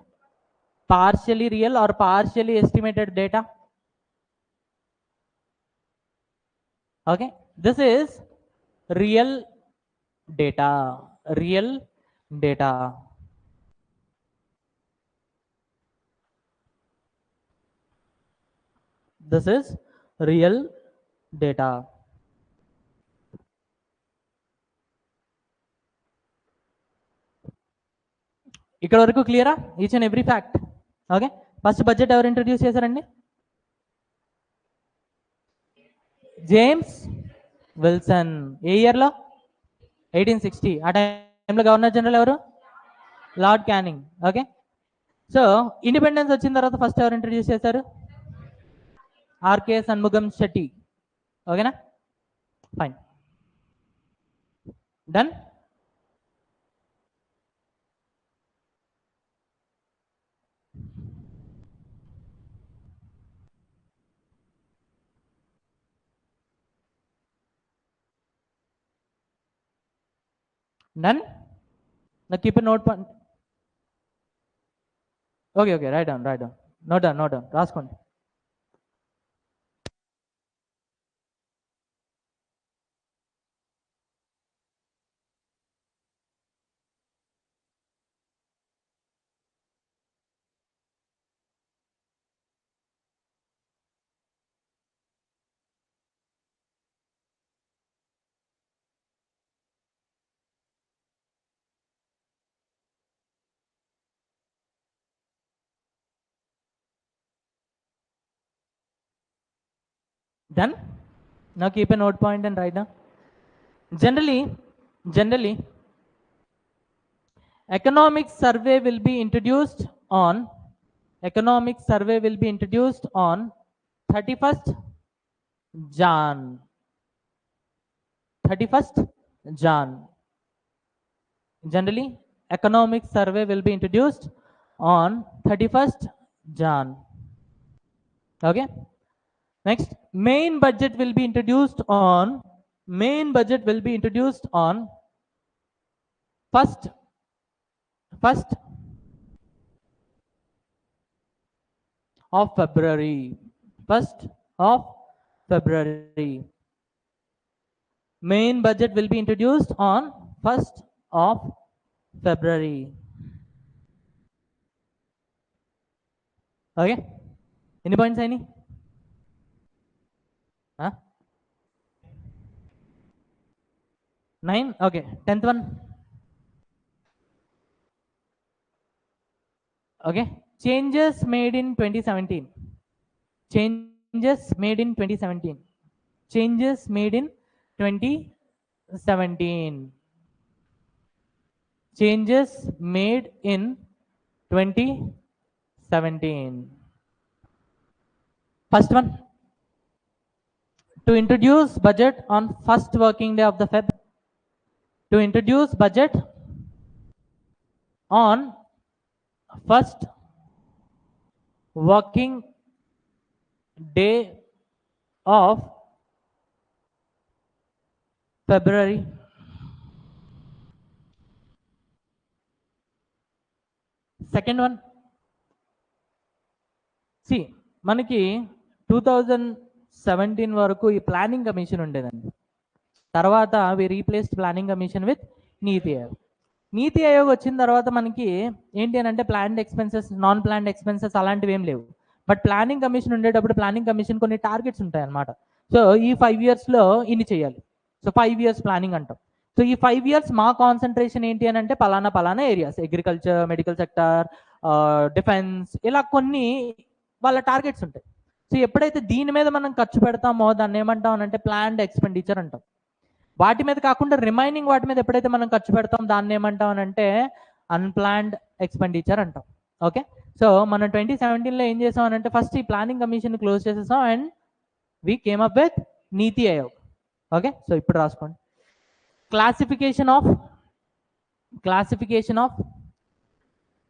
partially real or partially estimated data. Okay, this is real data, real data. This is real data. ఇక్కడ వరకు క్లియరా, each and every fact. Okay, first budget ఎవరు ఇంట్రడ్యూస్ చేశారండి, జేమ్స్ విల్సన్. ఏ ఇయర్లో, 1860. ఆ టైంలో గవర్నర్ జనరల్ ఎవరు, Lord Canning. Okay, so independence వచ్చిన తర్వాత ఫస్ట్ ఎవరు ఇంట్రడ్యూస్ చేశారు, ఆర్కే షణ్ముగం శెట్టి. ఓకేనా, fine, done. None? Now keep a note. Okay, okay, write down, write down. Note down, note down. రాసుకోండి. Done? Now keep a note point and write down. Generally, economic survey will be introduced on 31st Jan. 31st Jan. Generally, economic survey will be introduced on 31st Jan. Okay. Next, main budget will be introduced on 1st of February. 1st of February. Main budget will be introduced on 1st of February. Okay. Any points, any? Huh? 9? Okay. 10th one. Okay. Changes made in 2017. Changes made in 2017. Changes made in 2017. Changes made in 2017. First one, to introduce budget on first working day of the Feb. To introduce budget on first working day of February. Second one, see, మనకి 2017 వరకు ఈ ప్లానింగ్ కమిషన్ ఉండేదండి. తర్వాత వి replaced planning commission with NITI Aayog. నీతి ఆయోగ్ వచ్చిన తర్వాత మనకి ఏంటి అని అంటే planned expenses, non planned expenses అలాంటివి ఏం లేవు. బట్ ప్లానింగ్ కమిషన్ ఉండేటప్పుడు ప్లానింగ్ కమిషన్ కొన్ని టార్గెట్స్ ఉంటాయి అన్నమాట. సో ఈ 5 yearsలో ఇన్ని చేయాలి. సో 5 years ప్లానింగ్ అంటాం. సో ఈ 5 years మా కాన్సన్ట్రేషన్ ఏంటి అని అంటే పలానా areas, agriculture, medical sector, defence, ఇలా కొన్ని వాళ్ళ టార్గెట్స్ ఉంటాయి. సో ఎప్పుడైతే దీని మీద మనం ఖర్చు పెడతామో దాన్ని ఏమంటాం అని అంటే ప్లాన్డ్ ఎక్స్పెండిచర్ అంటాం. వాటి మీద కాకుండా రిమైనింగ్ వాటి మీద ఎప్పుడైతే మనం ఖర్చు పెడతాం దాన్ని ఏమంటాం అని అంటే అన్ప్లాన్డ్ ఎక్స్పెండిచర్ అంటాం. ఓకే, సో మనం 2017లో ఏం చేసాం అని అంటే ఫస్ట్ ఈ ప్లానింగ్ కమిషన్ క్లోజ్ చేసేసాం and we came up with NITI Aayog. Okay, so ఇప్పుడు రాసుకోండి. Classification of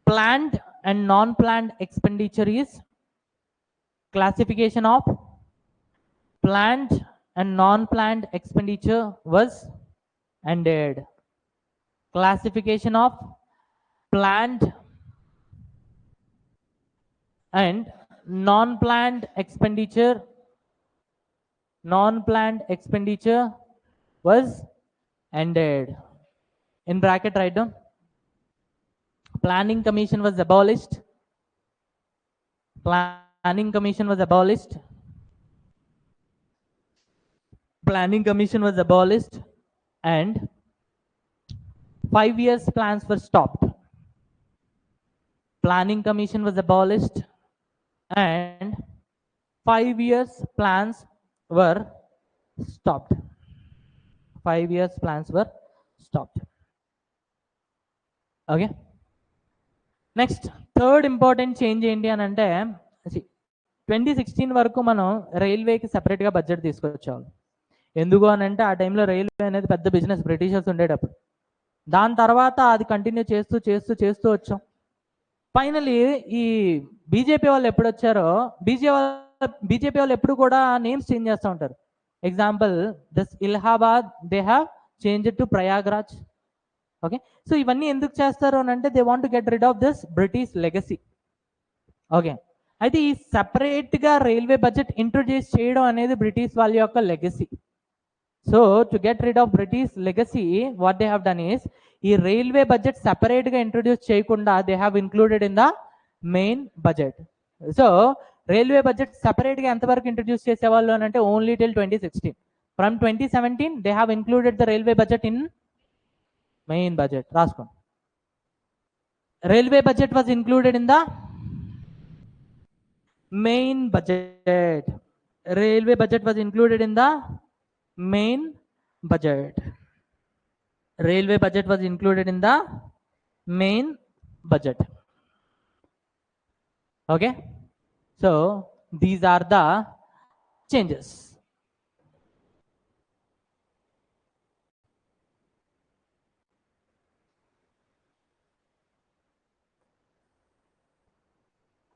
planned and non-planned expenditure is classification of planned and non-planned expenditure was ended. Classification of planned and non-planned expenditure was ended. In bracket write down, planning commission was abolished. Planning commission was abolished and 5 years plans were stopped. Planning commission was abolished and 5 years plans were stopped. 5 years plans were stopped. Okay, next third important change ఏంటి అని అంటే 2016 వరకు మనం రైల్వేకి సెపరేట్గా బడ్జెట్ తీసుకొచ్చేవాళ్ళం. ఎందుకు అని అంటే ఆ టైంలో రైల్వే అనేది పెద్ద బిజినెస్, బ్రిటిషర్స్ ఉండేటప్పుడు. దాని తర్వాత అది కంటిన్యూ చేస్తూ వచ్చాం. ఫైనలీ ఈ బీజేపీ వాళ్ళు ఎప్పుడు వచ్చారో, బీజేపీ వాళ్ళు ఎప్పుడు కూడా నేమ్స్ చేంజ్ చేస్తూ ఉంటారు. Example this Allahabad they have changed to Prayagraj. Okay, so ఇవన్నీ ఎందుకు చేస్తారు అని అంటే they want to get rid of this British legacy. Okay, అయితే ఈ సెపరేట్గా రైల్వే బడ్జెట్ ఇంట్రొడ్యూస్ చేయడం అనేది బ్రిటిష్ వాళ్ళ యొక్క legacy. So to get rid of British legacy what they have done is, ఈ రైల్వే బడ్జెట్ సెపరేట్గా ఇంట్రొడ్యూస్ చేయకుండా they have included in the main budget. So railway budget సెపరేట్గా ఎంతవరకు ఇంట్రొడ్యూస్ చేసేవాళ్ళు అని అంటే only till 2016. From 2017 they have included the railway budget in main budget. రాసుకోండి, railway budget was included in the main budget. Railway budget was included in the main budget. Railway budget was included in the main budget. Okay, so these are the changes.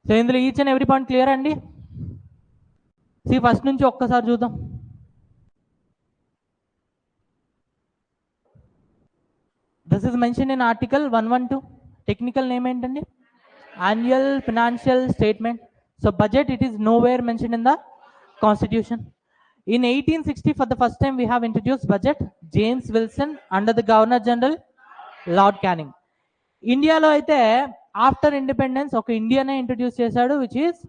So ఇందులో each and every point clear అండి. సి ఫస్ట్ నుంచి ఒక్కసారి చూద్దాం. This is mention in article 112. Technical name ఏంటండి? Annual financial statement. So budget it is nowhere mention in the constitution. In 1860 for the first time we have introduced budget. James Wilson under the Governor General Lord Canning. ఇండియాలో అయితే ఆఫ్టర్ ఇండిపెండెన్స్ ఒక ఇండియానే ఇంట్రడ్యూస్ చేశాడు, which is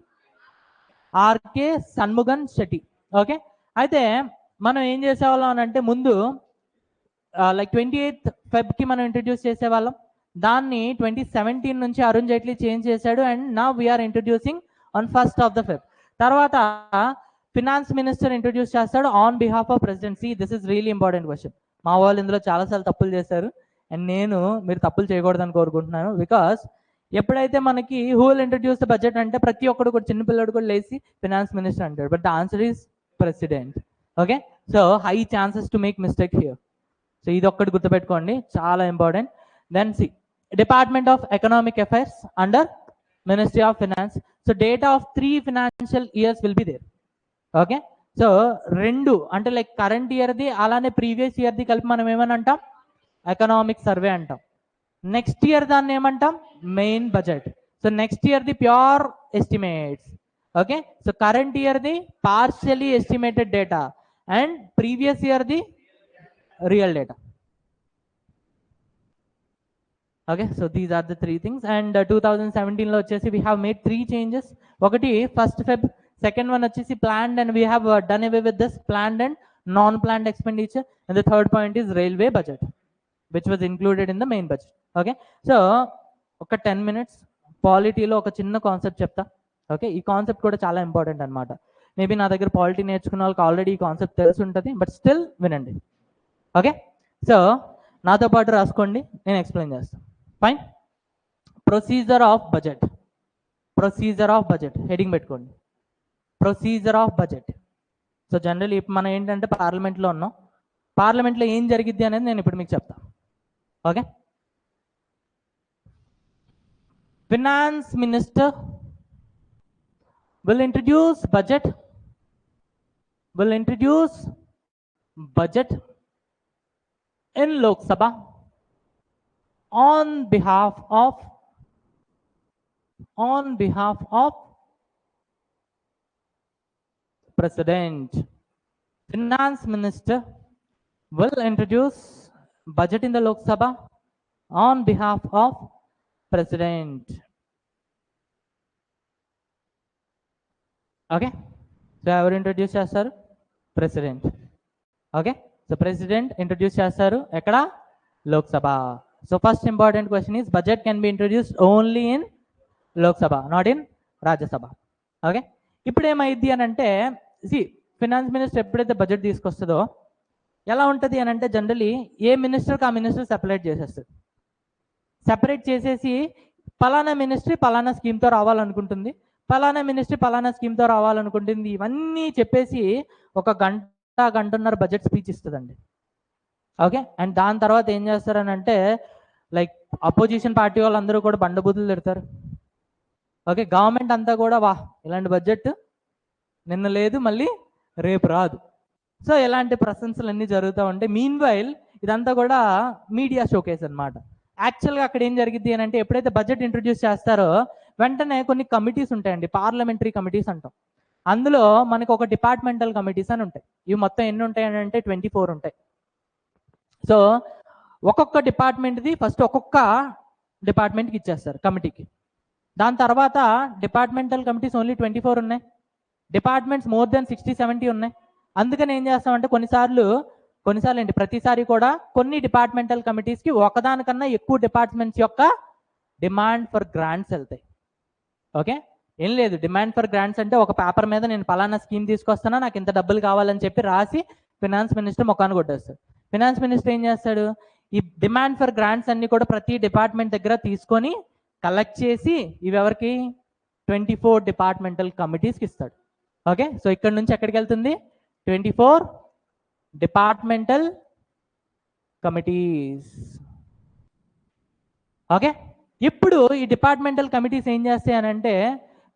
R K Shanmukham Chetty. Okay, అయితే మనం ఏం చేసేవాళ్ళం అని అంటే ముందు లైక్ 28th Febకి మనం ఇంట్రడ్యూస్ చేసేవాళ్ళం. దాన్ని 2017 నుంచి అరుణ్ జైట్లీ చేంజ్ చేశాడు and now we are introducing on 1st of Feb. తర్వాత ఫినాన్స్ మినిస్టర్ ఇంట్రడ్యూస్ చేస్తాడు on behalf of presidency. This is really important question. మా వాళ్ళు ఇందులో చాలాసార్లు తప్పులు చేశారు అండ్ నేను మీరు తప్పులు చేయకూడదని కోరుకుంటున్నాను. బికాస్ ఎప్పుడైతే మనకి who will introduce the budget అంటే ప్రతి ఒక్కడు కూడా చిన్నపిల్లడు కూడా లేచి ఫినాన్స్ మినిస్టర్ అంటాడు, but the answer is president. Okay, so high chances to make mistake here. సో ఇది ఒక్కటి గుర్తుపెట్టుకోండి, చాలా important. Then see department of economic affairs under ministry of finance. So data of 3 financial years will be there. Okay, so రెండు అంటే లైక్ కరెంట్ ఇయర్ది అలానే ప్రీవియస్ ఇయర్ది కలిపి మనం ఏమని అంటాం, ఎకనామిక్ సర్వే అంటాం. నెక్స్ట్ ఇయర్ దాన్ని ఏమంటాం, మెయిన్ బడ్జెట్. సో నెక్స్ట్ ఇయర్ది pure estimates. Okay, so current ఇయర్ది partially estimated data and previous ఇయర్ది real data. Okay, so these are the 3 things. And 2017లో వచ్చేసి వీ హ్యావ్ మేడ్ 3 changes. ఒకటి 1st Feb, సెకండ్ వన్ వచ్చేసి planned and we have done away with this planned and non planned expenditure. And the third point is railway budget which was included in the main budget. Okay, so ఒక 10 minutes పాలిటీలో ఒక చిన్న కాన్సెప్ట్ చెప్తా. ఓకే, ఈ కాన్సెప్ట్ కూడా చాలా ఇంపార్టెంట్ అనమాట. మేబీ నా దగ్గర పాలిటీ నేర్చుకున్న వాళ్ళకి ఆల్రెడీ ఈ కాన్సెప్ట్ తెలిసి ఉంటుంది, బట్ స్టిల్ వినండి. ఓకే, సో నాతో పాటు రాసుకోండి, నేను ఎక్స్ప్లెయిన్ చేస్తాను. Fine. Procedure of budget. Procedure of budget heading పెట్టుకోండి, procedure of budget. So general ఇప్పుడు మనం ఏంటంటే పార్లమెంట్లో ఉన్నాం, పార్లమెంట్లో ఏం జరిగిద్ది అనేది నేను ఇప్పుడు మీకు చెప్తాను. Okay, finance minister will introduce budget in Lok Sabha on behalf of President. Finance Minister will introduce budget in the Lok Sabha on behalf of President. Okay, so ఎవరు ఇంట్రడ్యూస్ చేస్తారు, president. Okay, so president introduce చేస్తారు ఎక్కడ, Lok Sabha. So first important question is budget can be introduced only in Lok Sabha, not in Rajya Sabha. Okay, ఇప్పుడు ఏమైంది అని అంటే ఫినాన్స్ మినిస్టర్ ఎప్పుడైతే బడ్జెట్ తీసుకొస్తుందో ఎలా ఉంటుంది అని అంటే జనరలీ ఏ మినిస్టర్కి ఆ మినిస్టర్ సెపరేట్ చేసేస్తుంది. సెపరేట్ చేసేసి పలానా మినిస్ట్రీ పలానా స్కీమ్తో రావాలనుకుంటుంది, పలానా మినిస్ట్రీ పలానా స్కీమ్తో రావాలనుకుంటుంది, ఇవన్నీ చెప్పేసి ఒక గంటన్నర బడ్జెట్ స్పీచ్ ఇస్తుందండి. ఓకే, అండ్ దాని తర్వాత ఏం చేస్తారని అంటే లైక్ అపోజిషన్ పార్టీ వాళ్ళందరూ కూడా బండబూతులు తిడతారు. ఓకే, గవర్నమెంట్ అంతా కూడా వా ఇలాంటి బడ్జెట్ నిన్న లేదు మళ్ళీ రేపు రాదు. సో ఇలాంటి ప్రశంసలు అన్నీ జరుగుతూ ఉంటాయి. మీన్ వైల్ ఇదంతా కూడా మీడియా షోకేస్ అనమాట. యాక్చువల్గా అక్కడ ఏం జరిగింది అని అంటే ఎప్పుడైతే బడ్జెట్ ఇంట్రడ్యూస్ చేస్తారో వెంటనే కొన్ని కమిటీస్ ఉంటాయండి, పార్లమెంటరీ కమిటీస్ అంటాం. అందులో మనకు ఒక డిపార్ట్మెంటల్ కమిటీస్ అని ఉంటాయి. ఇవి మొత్తం ఎన్ని ఉంటాయి అని అంటే 24 ఉంటాయి. సో ఒక్కొక్క డిపార్ట్మెంట్ది ఫస్ట్ ఒక్కొక్క డిపార్ట్మెంట్కి ఇచ్చేస్తారు కమిటీకి. దాని తర్వాత డిపార్ట్మెంటల్ కమిటీస్ ఓన్లీ 24 ఉన్నాయి, డిపార్ట్మెంట్స్ మోర్ దెన్ 60-70 ఉన్నాయి. అందుకని ఏం చేస్తామంటే కొన్నిసార్లు ఏంటి ప్రతిసారి కూడా కొన్ని డిపార్ట్మెంటల్ కమిటీస్కి ఒకదానికన్నా ఎక్కువ డిపార్ట్మెంట్స్ యొక్క డిమాండ్ ఫర్ గ్రాంట్స్ వెళ్తాయి. ఓకే, ఏం లేదు, డిమాండ్ ఫర్ గ్రాంట్స్ అంటే ఒక పేపర్ మీద నేను పలానా స్కీమ్ తీసుకొస్తానా, నాకు ఇంత డబ్బులు కావాలని చెప్పి రాసి ఫినాన్స్ మినిస్టర్ మొక్కాన్ని కొట్టేస్తాడు. ఫినాన్స్ మినిస్టర్ ఏం చేస్తాడు, ఈ డిమాండ్ ఫర్ గ్రాంట్స్ అన్ని కూడా ప్రతి డిపార్ట్మెంట్ దగ్గర తీసుకొని కలెక్ట్ చేసి ఇవి ఎవరికి 24 డిపార్ట్మెంటల్ కమిటీస్కి ఇస్తాడు. ఓకే, సో ఇక్కడ నుంచి ఎక్కడికి వెళ్తుంది, 24 డిపార్ట్మెంటల్ కమిటీస్. ఓకే, ఇప్పుడు ఈ డిపార్ట్మెంటల్ కమిటీస్ ఏం చేస్తాయి అని అంటే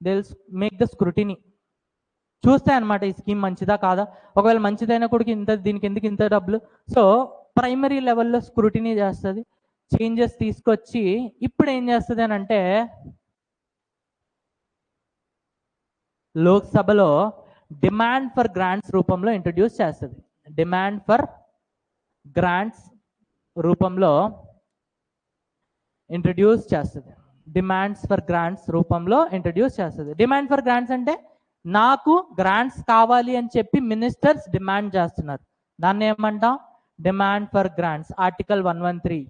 they will make the scrutiny, చూస్తాయి అనమాట ఈ స్కీమ్ మంచిదా కాదా, ఒకవేళ మంచిదైనా కూడా ఇంత దీనికి ఎందుకు ఇంత డబ్బులు. సో ప్రైమరీ లెవెల్లో స్క్రూటినీ చేస్తుంది, చేంజెస్ తీసుకొచ్చి ఇప్పుడు ఏం చేస్తుంది అని అంటే లోక్సభలో డిమాండ్ ఫర్ గ్రాంట్స్ రూపంలో ఇంట్రడ్యూస్ చేస్తుంది. డిమాండ్ ఫర్ గ్రాంట్స్ రూపంలో ఇంట్రడ్యూస్ చేస్తుంది. డిమాండ్స్ ఫర్ గ్రాంట్స్ రూపంలో ఇంట్రడ్యూస్ చేస్తుంది. డిమాండ్ ఫర్ గ్రాంట్స్ అంటే నాకు గ్రాంట్స్ కావాలి అని చెప్పి మినిస్టర్స్ డిమాండ్ చేస్తున్నారు, దాన్ని ఏమంటాం, demand for grants. Article 113.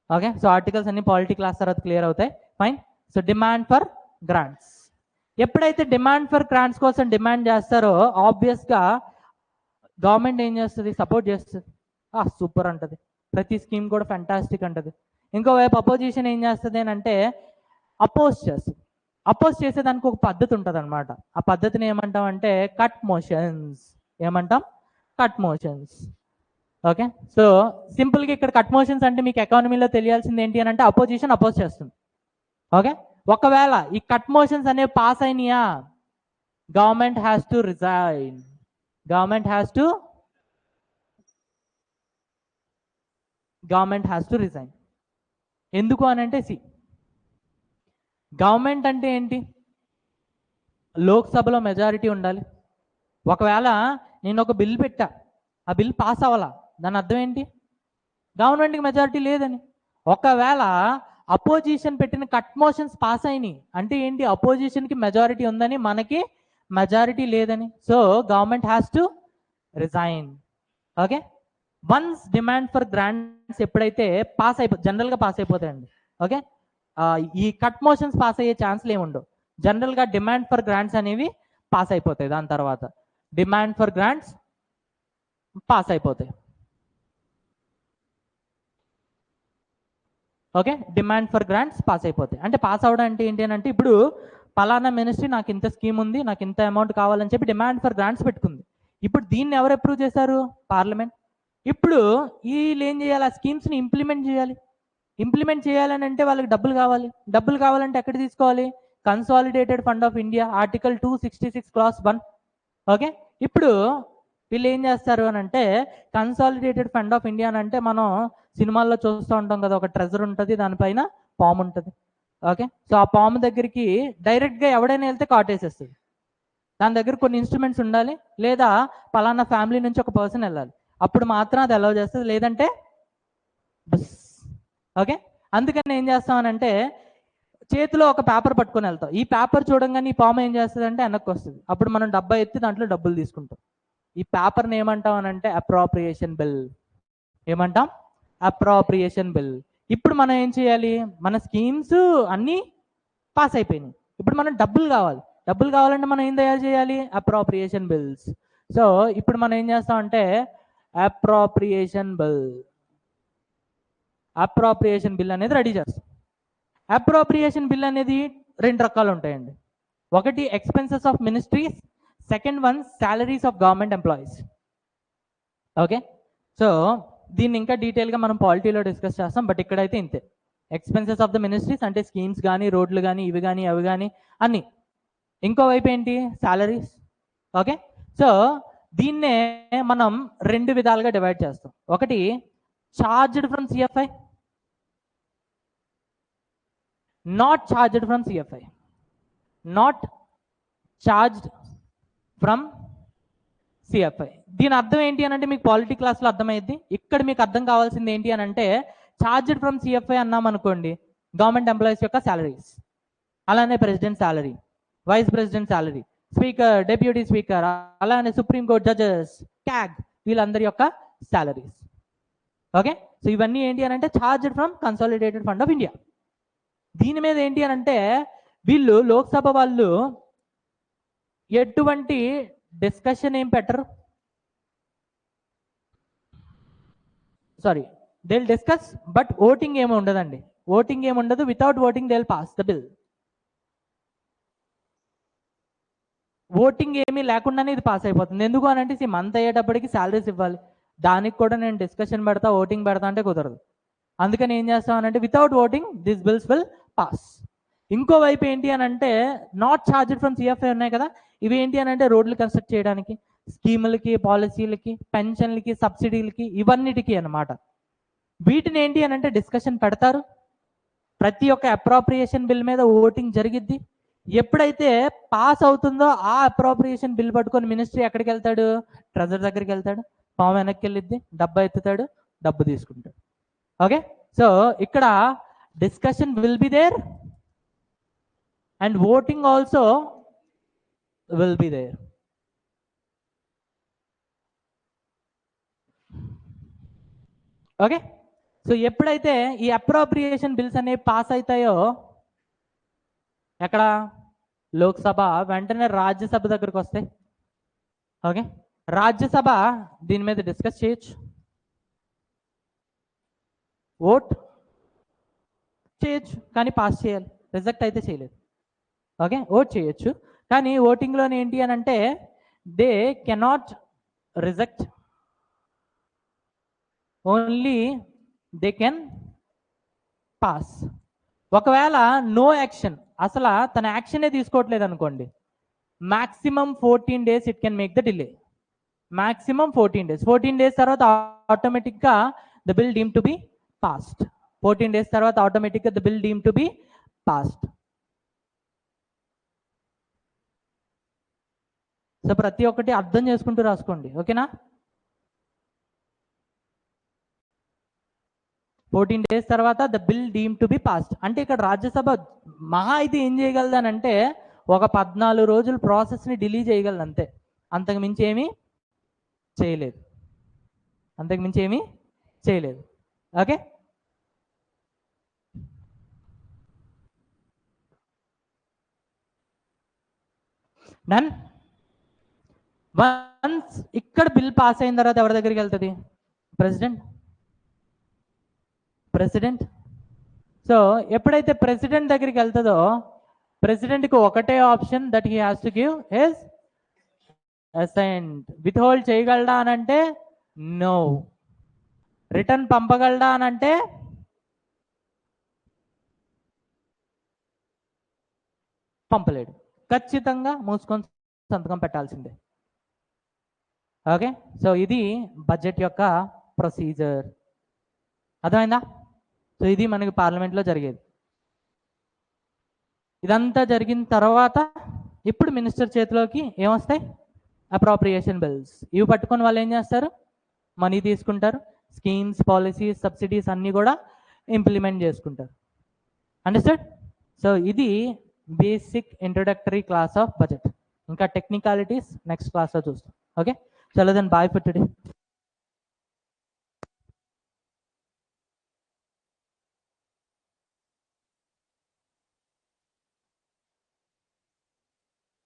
Okay, so articles అన్ని పాలిటీ క్లాస్ తర్వాత క్లియర్ అవుతాయి. Fine. So demand for grants, ఎప్పుడైతే డిమాండ్ ఫర్ గ్రాంట్స్ కోసం డిమాండ్ చేస్తారో ఆబ్వియస్గా గవర్నమెంట్ ఏం చేస్తుంది, సపోర్ట్ చేస్తుంది, సూపర్ అంటది, ప్రతి స్కీమ్ కూడా ఫ్యాంటాస్టిక్ అంటది. ఇంకోవైపు అపోజిషన్ ఏం చేస్తుంది అని అంటే అపోజ్ చేస్తుంది. అపోజ్ చేసేదానికి ఒక పద్ధతి ఉంటుంది అనమాట. ఆ పద్ధతిని ఏమంటాం అంటే కట్ మోషన్స్. ఏమంటాం, కట్ మోషన్స్. ఓకే, సో సింపుల్గా ఇక్కడ కట్ మోషన్స్ అంటే మీకు ఎకానమీలో తెలియాల్సింది ఏంటి అని అంటే అపోజిషన్ అపోజ్ చేస్తుంది. ఓకే, ఒకవేళ ఈ కట్ మోషన్స్ అనేవి పాస్ అయినాయా, government has to resign. Government has to resign. ఎందుకు అని అంటే, గవర్నమెంట్ అంటే ఏంటి? లోక్సభలో మెజారిటీ ఉండాలి. ఒకవేళ నేను ఒక బిల్ పెట్టా, ఆ బిల్ పాస్ అవ్వాలా, దాని అర్థం ఏంటి? గవర్నమెంట్కి మెజారిటీ లేదని. ఒకవేళ అపోజిషన్ పెట్టిన కట్ మోషన్స్ పాస్ అయినాయి అంటే ఏంటి? అపోజిషన్కి మెజారిటీ ఉందని, మనకి మెజారిటీ లేదని. So government has to resign. Okay, once demand for grants ఎప్పుడైతే పాస్ జనరల్గా పాస్ అయిపోతాయండి. ఓకే, ఈ కట్ మోషన్స్ పాస్ అయ్యే ఛాన్స్లు ఏముండవు. జనరల్గా డిమాండ్ ఫర్ గ్రాంట్స్ అనేవి పాస్ అయిపోతాయి. దాని తర్వాత డిమాండ్ ఫర్ గ్రాంట్స్ పాస్ అయిపోతాయి. Okay, demand for grants pass అయిపోతాయి. అంటే పాస్ అవడం అంటే ఏంటి అని అంటే, ఇప్పుడు పలానా మినిస్ట్రీ నాకు ఇంత స్కీమ్ ఉంది, నాకు ఇంత అమౌంట్ కావాలని చెప్పి డిమాండ్ ఫర్ గ్రాంట్స్ పెట్టుకుంది. ఇప్పుడు దీన్ని ఎవరు అప్రూవ్ చేశారు? పార్లమెంట్. ఇప్పుడు వీళ్ళు ఏం చేయాలి? ఆ స్కీమ్స్ని ఇంప్లిమెంట్ చేయాలి. ఇంప్లిమెంట్ చేయాలని అంటే వాళ్ళకి డబ్బులు కావాలి. డబ్బులు కావాలంటే ఎక్కడ తీసుకోవాలి? Consolidated fund of India, article 266 clause 1. Okay, ఇప్పుడు వీళ్ళు ఏం చేస్తారు అని అంటే, కన్సాలిడేటెడ్ ఫండ్ ఆఫ్ ఇండియా అని అంటే, మనం సినిమాల్లో చూస్తూ ఉంటాం కదా, ఒక ట్రెజర్ ఉంటుంది, దానిపైన పాము ఉంటుంది. ఓకే, సో ఆ పాము దగ్గరికి డైరెక్ట్గా ఎవడైనా వెళ్తే కాటేసేస్తుంది. దాని దగ్గర కొన్ని ఇన్స్ట్రుమెంట్స్ ఉండాలి, లేదా పలానా ఫ్యామిలీ నుంచి ఒక పర్సన్ వెళ్ళాలి, అప్పుడు మాత్రం అది అలౌ చేస్తుంది, లేదంటే బస్. ఓకే, అందుకని ఏం చేస్తామనంటే, చేతిలో ఒక పేపర్ పట్టుకొని వెళ్తాం. ఈ పేపర్ చూడంగానే ఈ పాము ఏం చేస్తుంది అంటే వెనక్కి వస్తుంది. అప్పుడు మనం డబ్బా ఎత్తి దాంట్లో డబ్బులు తీసుకుంటాం. ఈ పేపర్ని ఏమంటాం అని అంటే అప్రోప్రియేషన్ బిల్. ఏమంటాం? Appropriation bill. ఇప్పుడు మనం ఏం చేయాలి? మన స్కీమ్స్ అన్నీ పాస్ అయిపోయినాయి. ఇప్పుడు మనం డబ్బులు కావాలి. డబ్బులు కావాలంటే మనం ఏం తయారు చేయాలి? Appropriation bills. సో ఇప్పుడు మనం ఏం చేస్తామంటే అప్రోప్రియేషన్ బిల్ అనేది రెడీ చేస్తాం. అప్రోప్రియేషన్ బిల్ అనేది 2 రకాలు ఉంటాయండి. ఒకటి expenses of ministries, second one salaries of government employees. Okay, so దీన్ని ఇంకా డీటెయిల్గా మనం పాలిటీలో డిస్కస్ చేస్తాం, బట్ ఇక్కడైతే ఇంతే. ఎక్స్పెన్సెస్ ఆఫ్ ద మినిస్ట్రీస్ అంటే స్కీమ్స్ కానీ, రోడ్లు కానీ, ఇవి కానీ, అవి కానీ అన్నీ. ఇంకోవైపు ఏంటి? సాలరీస్. ఓకే, సో దీన్నే మనం 2 విధాలుగా డివైడ్ చేస్తాం. ఒకటి charged from CFI, not charged from CFI. Not charged from CFI. దీని అర్థం ఏంటి అని అంటే, మీకు పాలిటీ క్లాస్లో అర్థమైంది. ఇక్కడ మీకు అర్థం కావాల్సింది ఏంటి అని అంటే, చార్జ్డ్ ఫ్రమ్ సిఎఫ్ఐ అన్నాం అనుకోండి, గవర్నమెంట్ ఎంప్లాయీస్ యొక్క సాలరీస్, అలానే president salary, vice president salary, speaker, deputy speaker, అలానే సుప్రీంకోర్టు జడ్జెస్, క్యాగ్, వీళ్ళందరి యొక్క సాలరీస్. ఓకే, సో ఇవన్నీ ఏంటి అని అంటే charged from consolidated fund of India. దీని మీద ఏంటి అని అంటే, వీళ్ళు లోక్సభ వాళ్ళు ఎటువంటి డిస్కషన్ ఏం పెట్టరు. Sorry, they will discuss, but voting ఏమి ఉండదండి. ఓటింగ్ ఏమి ఉండదు. Without voting they will pass the bill. Voting ఏమీ లేకుండానే ఇది పాస్ అయిపోతుంది. ఎందుకు అని అంటే, మంత్ అయ్యేటప్పటికి శాలరీస్ ఇవ్వాలి, దానికి కూడా నేను డిస్కషన్ పెడతా, ఓటింగ్ పెడతా అంటే కుదరదు. అందుకని ఏం చేస్తామనంటే, without voting this bills will pass. ఇంకోవైపు ఏంటి అని అంటే, నాట్ చార్జ్డ్ ఫ్రమ్ సిఎఫ్ఐ ఉన్నాయి కదా, ఇవి ఏంటి అని అంటే రోడ్లు కన్స్ట్రక్ట్ చేయడానికి, స్కీములకి, పాలసీలకి, పెన్షన్లకి, సబ్సిడీలకి, ఇవన్నిటికీ అన్నమాట. వీటిని ఏంటి అని అంటే డిస్కషన్ పెడతారు. ప్రతి ఒక్క అప్రోప్రియేషన్ బిల్ మీద ఓటింగ్ జరిగిద్ది. ఎప్పుడైతే పాస్ అవుతుందో ఆ అప్రోప్రియేషన్ బిల్ పట్టుకొని మినిస్ట్రీ ఎక్కడికి వెళ్తాడు? ట్రెజర్ దగ్గరికి వెళ్తాడు. పాము వెనక్కి వెళ్ళిద్ది, డబ్బా ఎత్తుతాడు, డబ్బు తీసుకుంటాడు. ఓకే, సో ఇక్కడ discussion will be there and voting also will be there. Okay, so ఎప్పుడైతే ఈ అప్రోప్రియేషన్ బిల్స్ అనేవి పాస్ అవుతాయో ఎక్కడ? లోక్సభ, వెంటనే రాజ్యసభ దగ్గరకు వస్తాయి. ఓకే, రాజ్యసభ దీని మీద డిస్కస్ చేయొచ్చు, ఓట్ చేయొచ్చు, కానీ పాస్ చేయాలి. రిజెక్ట్ అయితే చేయలేదు. ఓకే, ఓట్ చేయొచ్చు, కానీ ఓటింగ్లోనే ఏంటి అని అంటే they cannot reject, only they can pass. ఒకవేళ నో యాక్షన్, అసలు తన యాక్షనే తీసుకోవట్లేదు అనుకోండి, maximum 14 days it can make the delay. Maximum 14 days. 14 days తర్వాత ఆటోమేటిక్గా the bill deem to be passed. 14 days తర్వాత ఆటోమేటిక్గా the bill deem to be passed. So ప్రతి ఒక్కటి అర్థం చేసుకుంటూ రాసుకోండి, ఓకేనా? 14 days తర్వాత the bill deem to be passed అంటే ఇక్కడ రాజ్యసభ మహా అయితే ఏం చేయగలదనంటే ఒక 14 రోజులు ప్రాసెస్ని డిలే చేయగలదు అంతే. అంతకు మించి ఏమీ చేయలేదు. అంతకు మించి ఏమీ చేయలేదు. Okay, done. వన్స్ ఇక్కడ బిల్ పాస్ అయిన తర్వాత ఎవరి దగ్గరికి వెళ్తుంది? ప్రెసిడెంట్. సో ఎప్పుడైతే ప్రెసిడెంట్ దగ్గరికి వెళ్తుందో ప్రెసిడెంట్కి ఒకటే option, that he has to give his assent. Withhold చేయగలడా అని అంటే నో. రిటర్న్ పంపగలడా అని అంటే పంపలేడు. ఖచ్చితంగా మూసుకొని సంతకం పెట్టాల్సిందే. ఓకే, సో ఇది బడ్జెట్ యొక్క ప్రొసీజర్. అర్థమైందా? సో ఇది మనకి పార్లమెంట్లో జరిగేది. ఇదంతా జరిగిన తర్వాత ఇప్పుడు మినిస్టర్ చేతిలోకి ఏమొస్తాయి? Appropriation bills. ఇవి పట్టుకొని వాళ్ళు ఏం చేస్తారు? మనీ తీసుకుంటారు, స్కీమ్స్, పాలసీస్, సబ్సిడీస్ అన్నీ కూడా ఇంప్లిమెంట్ చేసుకుంటారు. అండర్స్టాండ్? సో ఇది basic introductory class of budget. ఇంకా టెక్నికాలిటీస్ నెక్స్ట్ క్లాస్లో చూస్తాం. ఓకే, చలో దెన్ బాయ్ ఫర్ టుడే.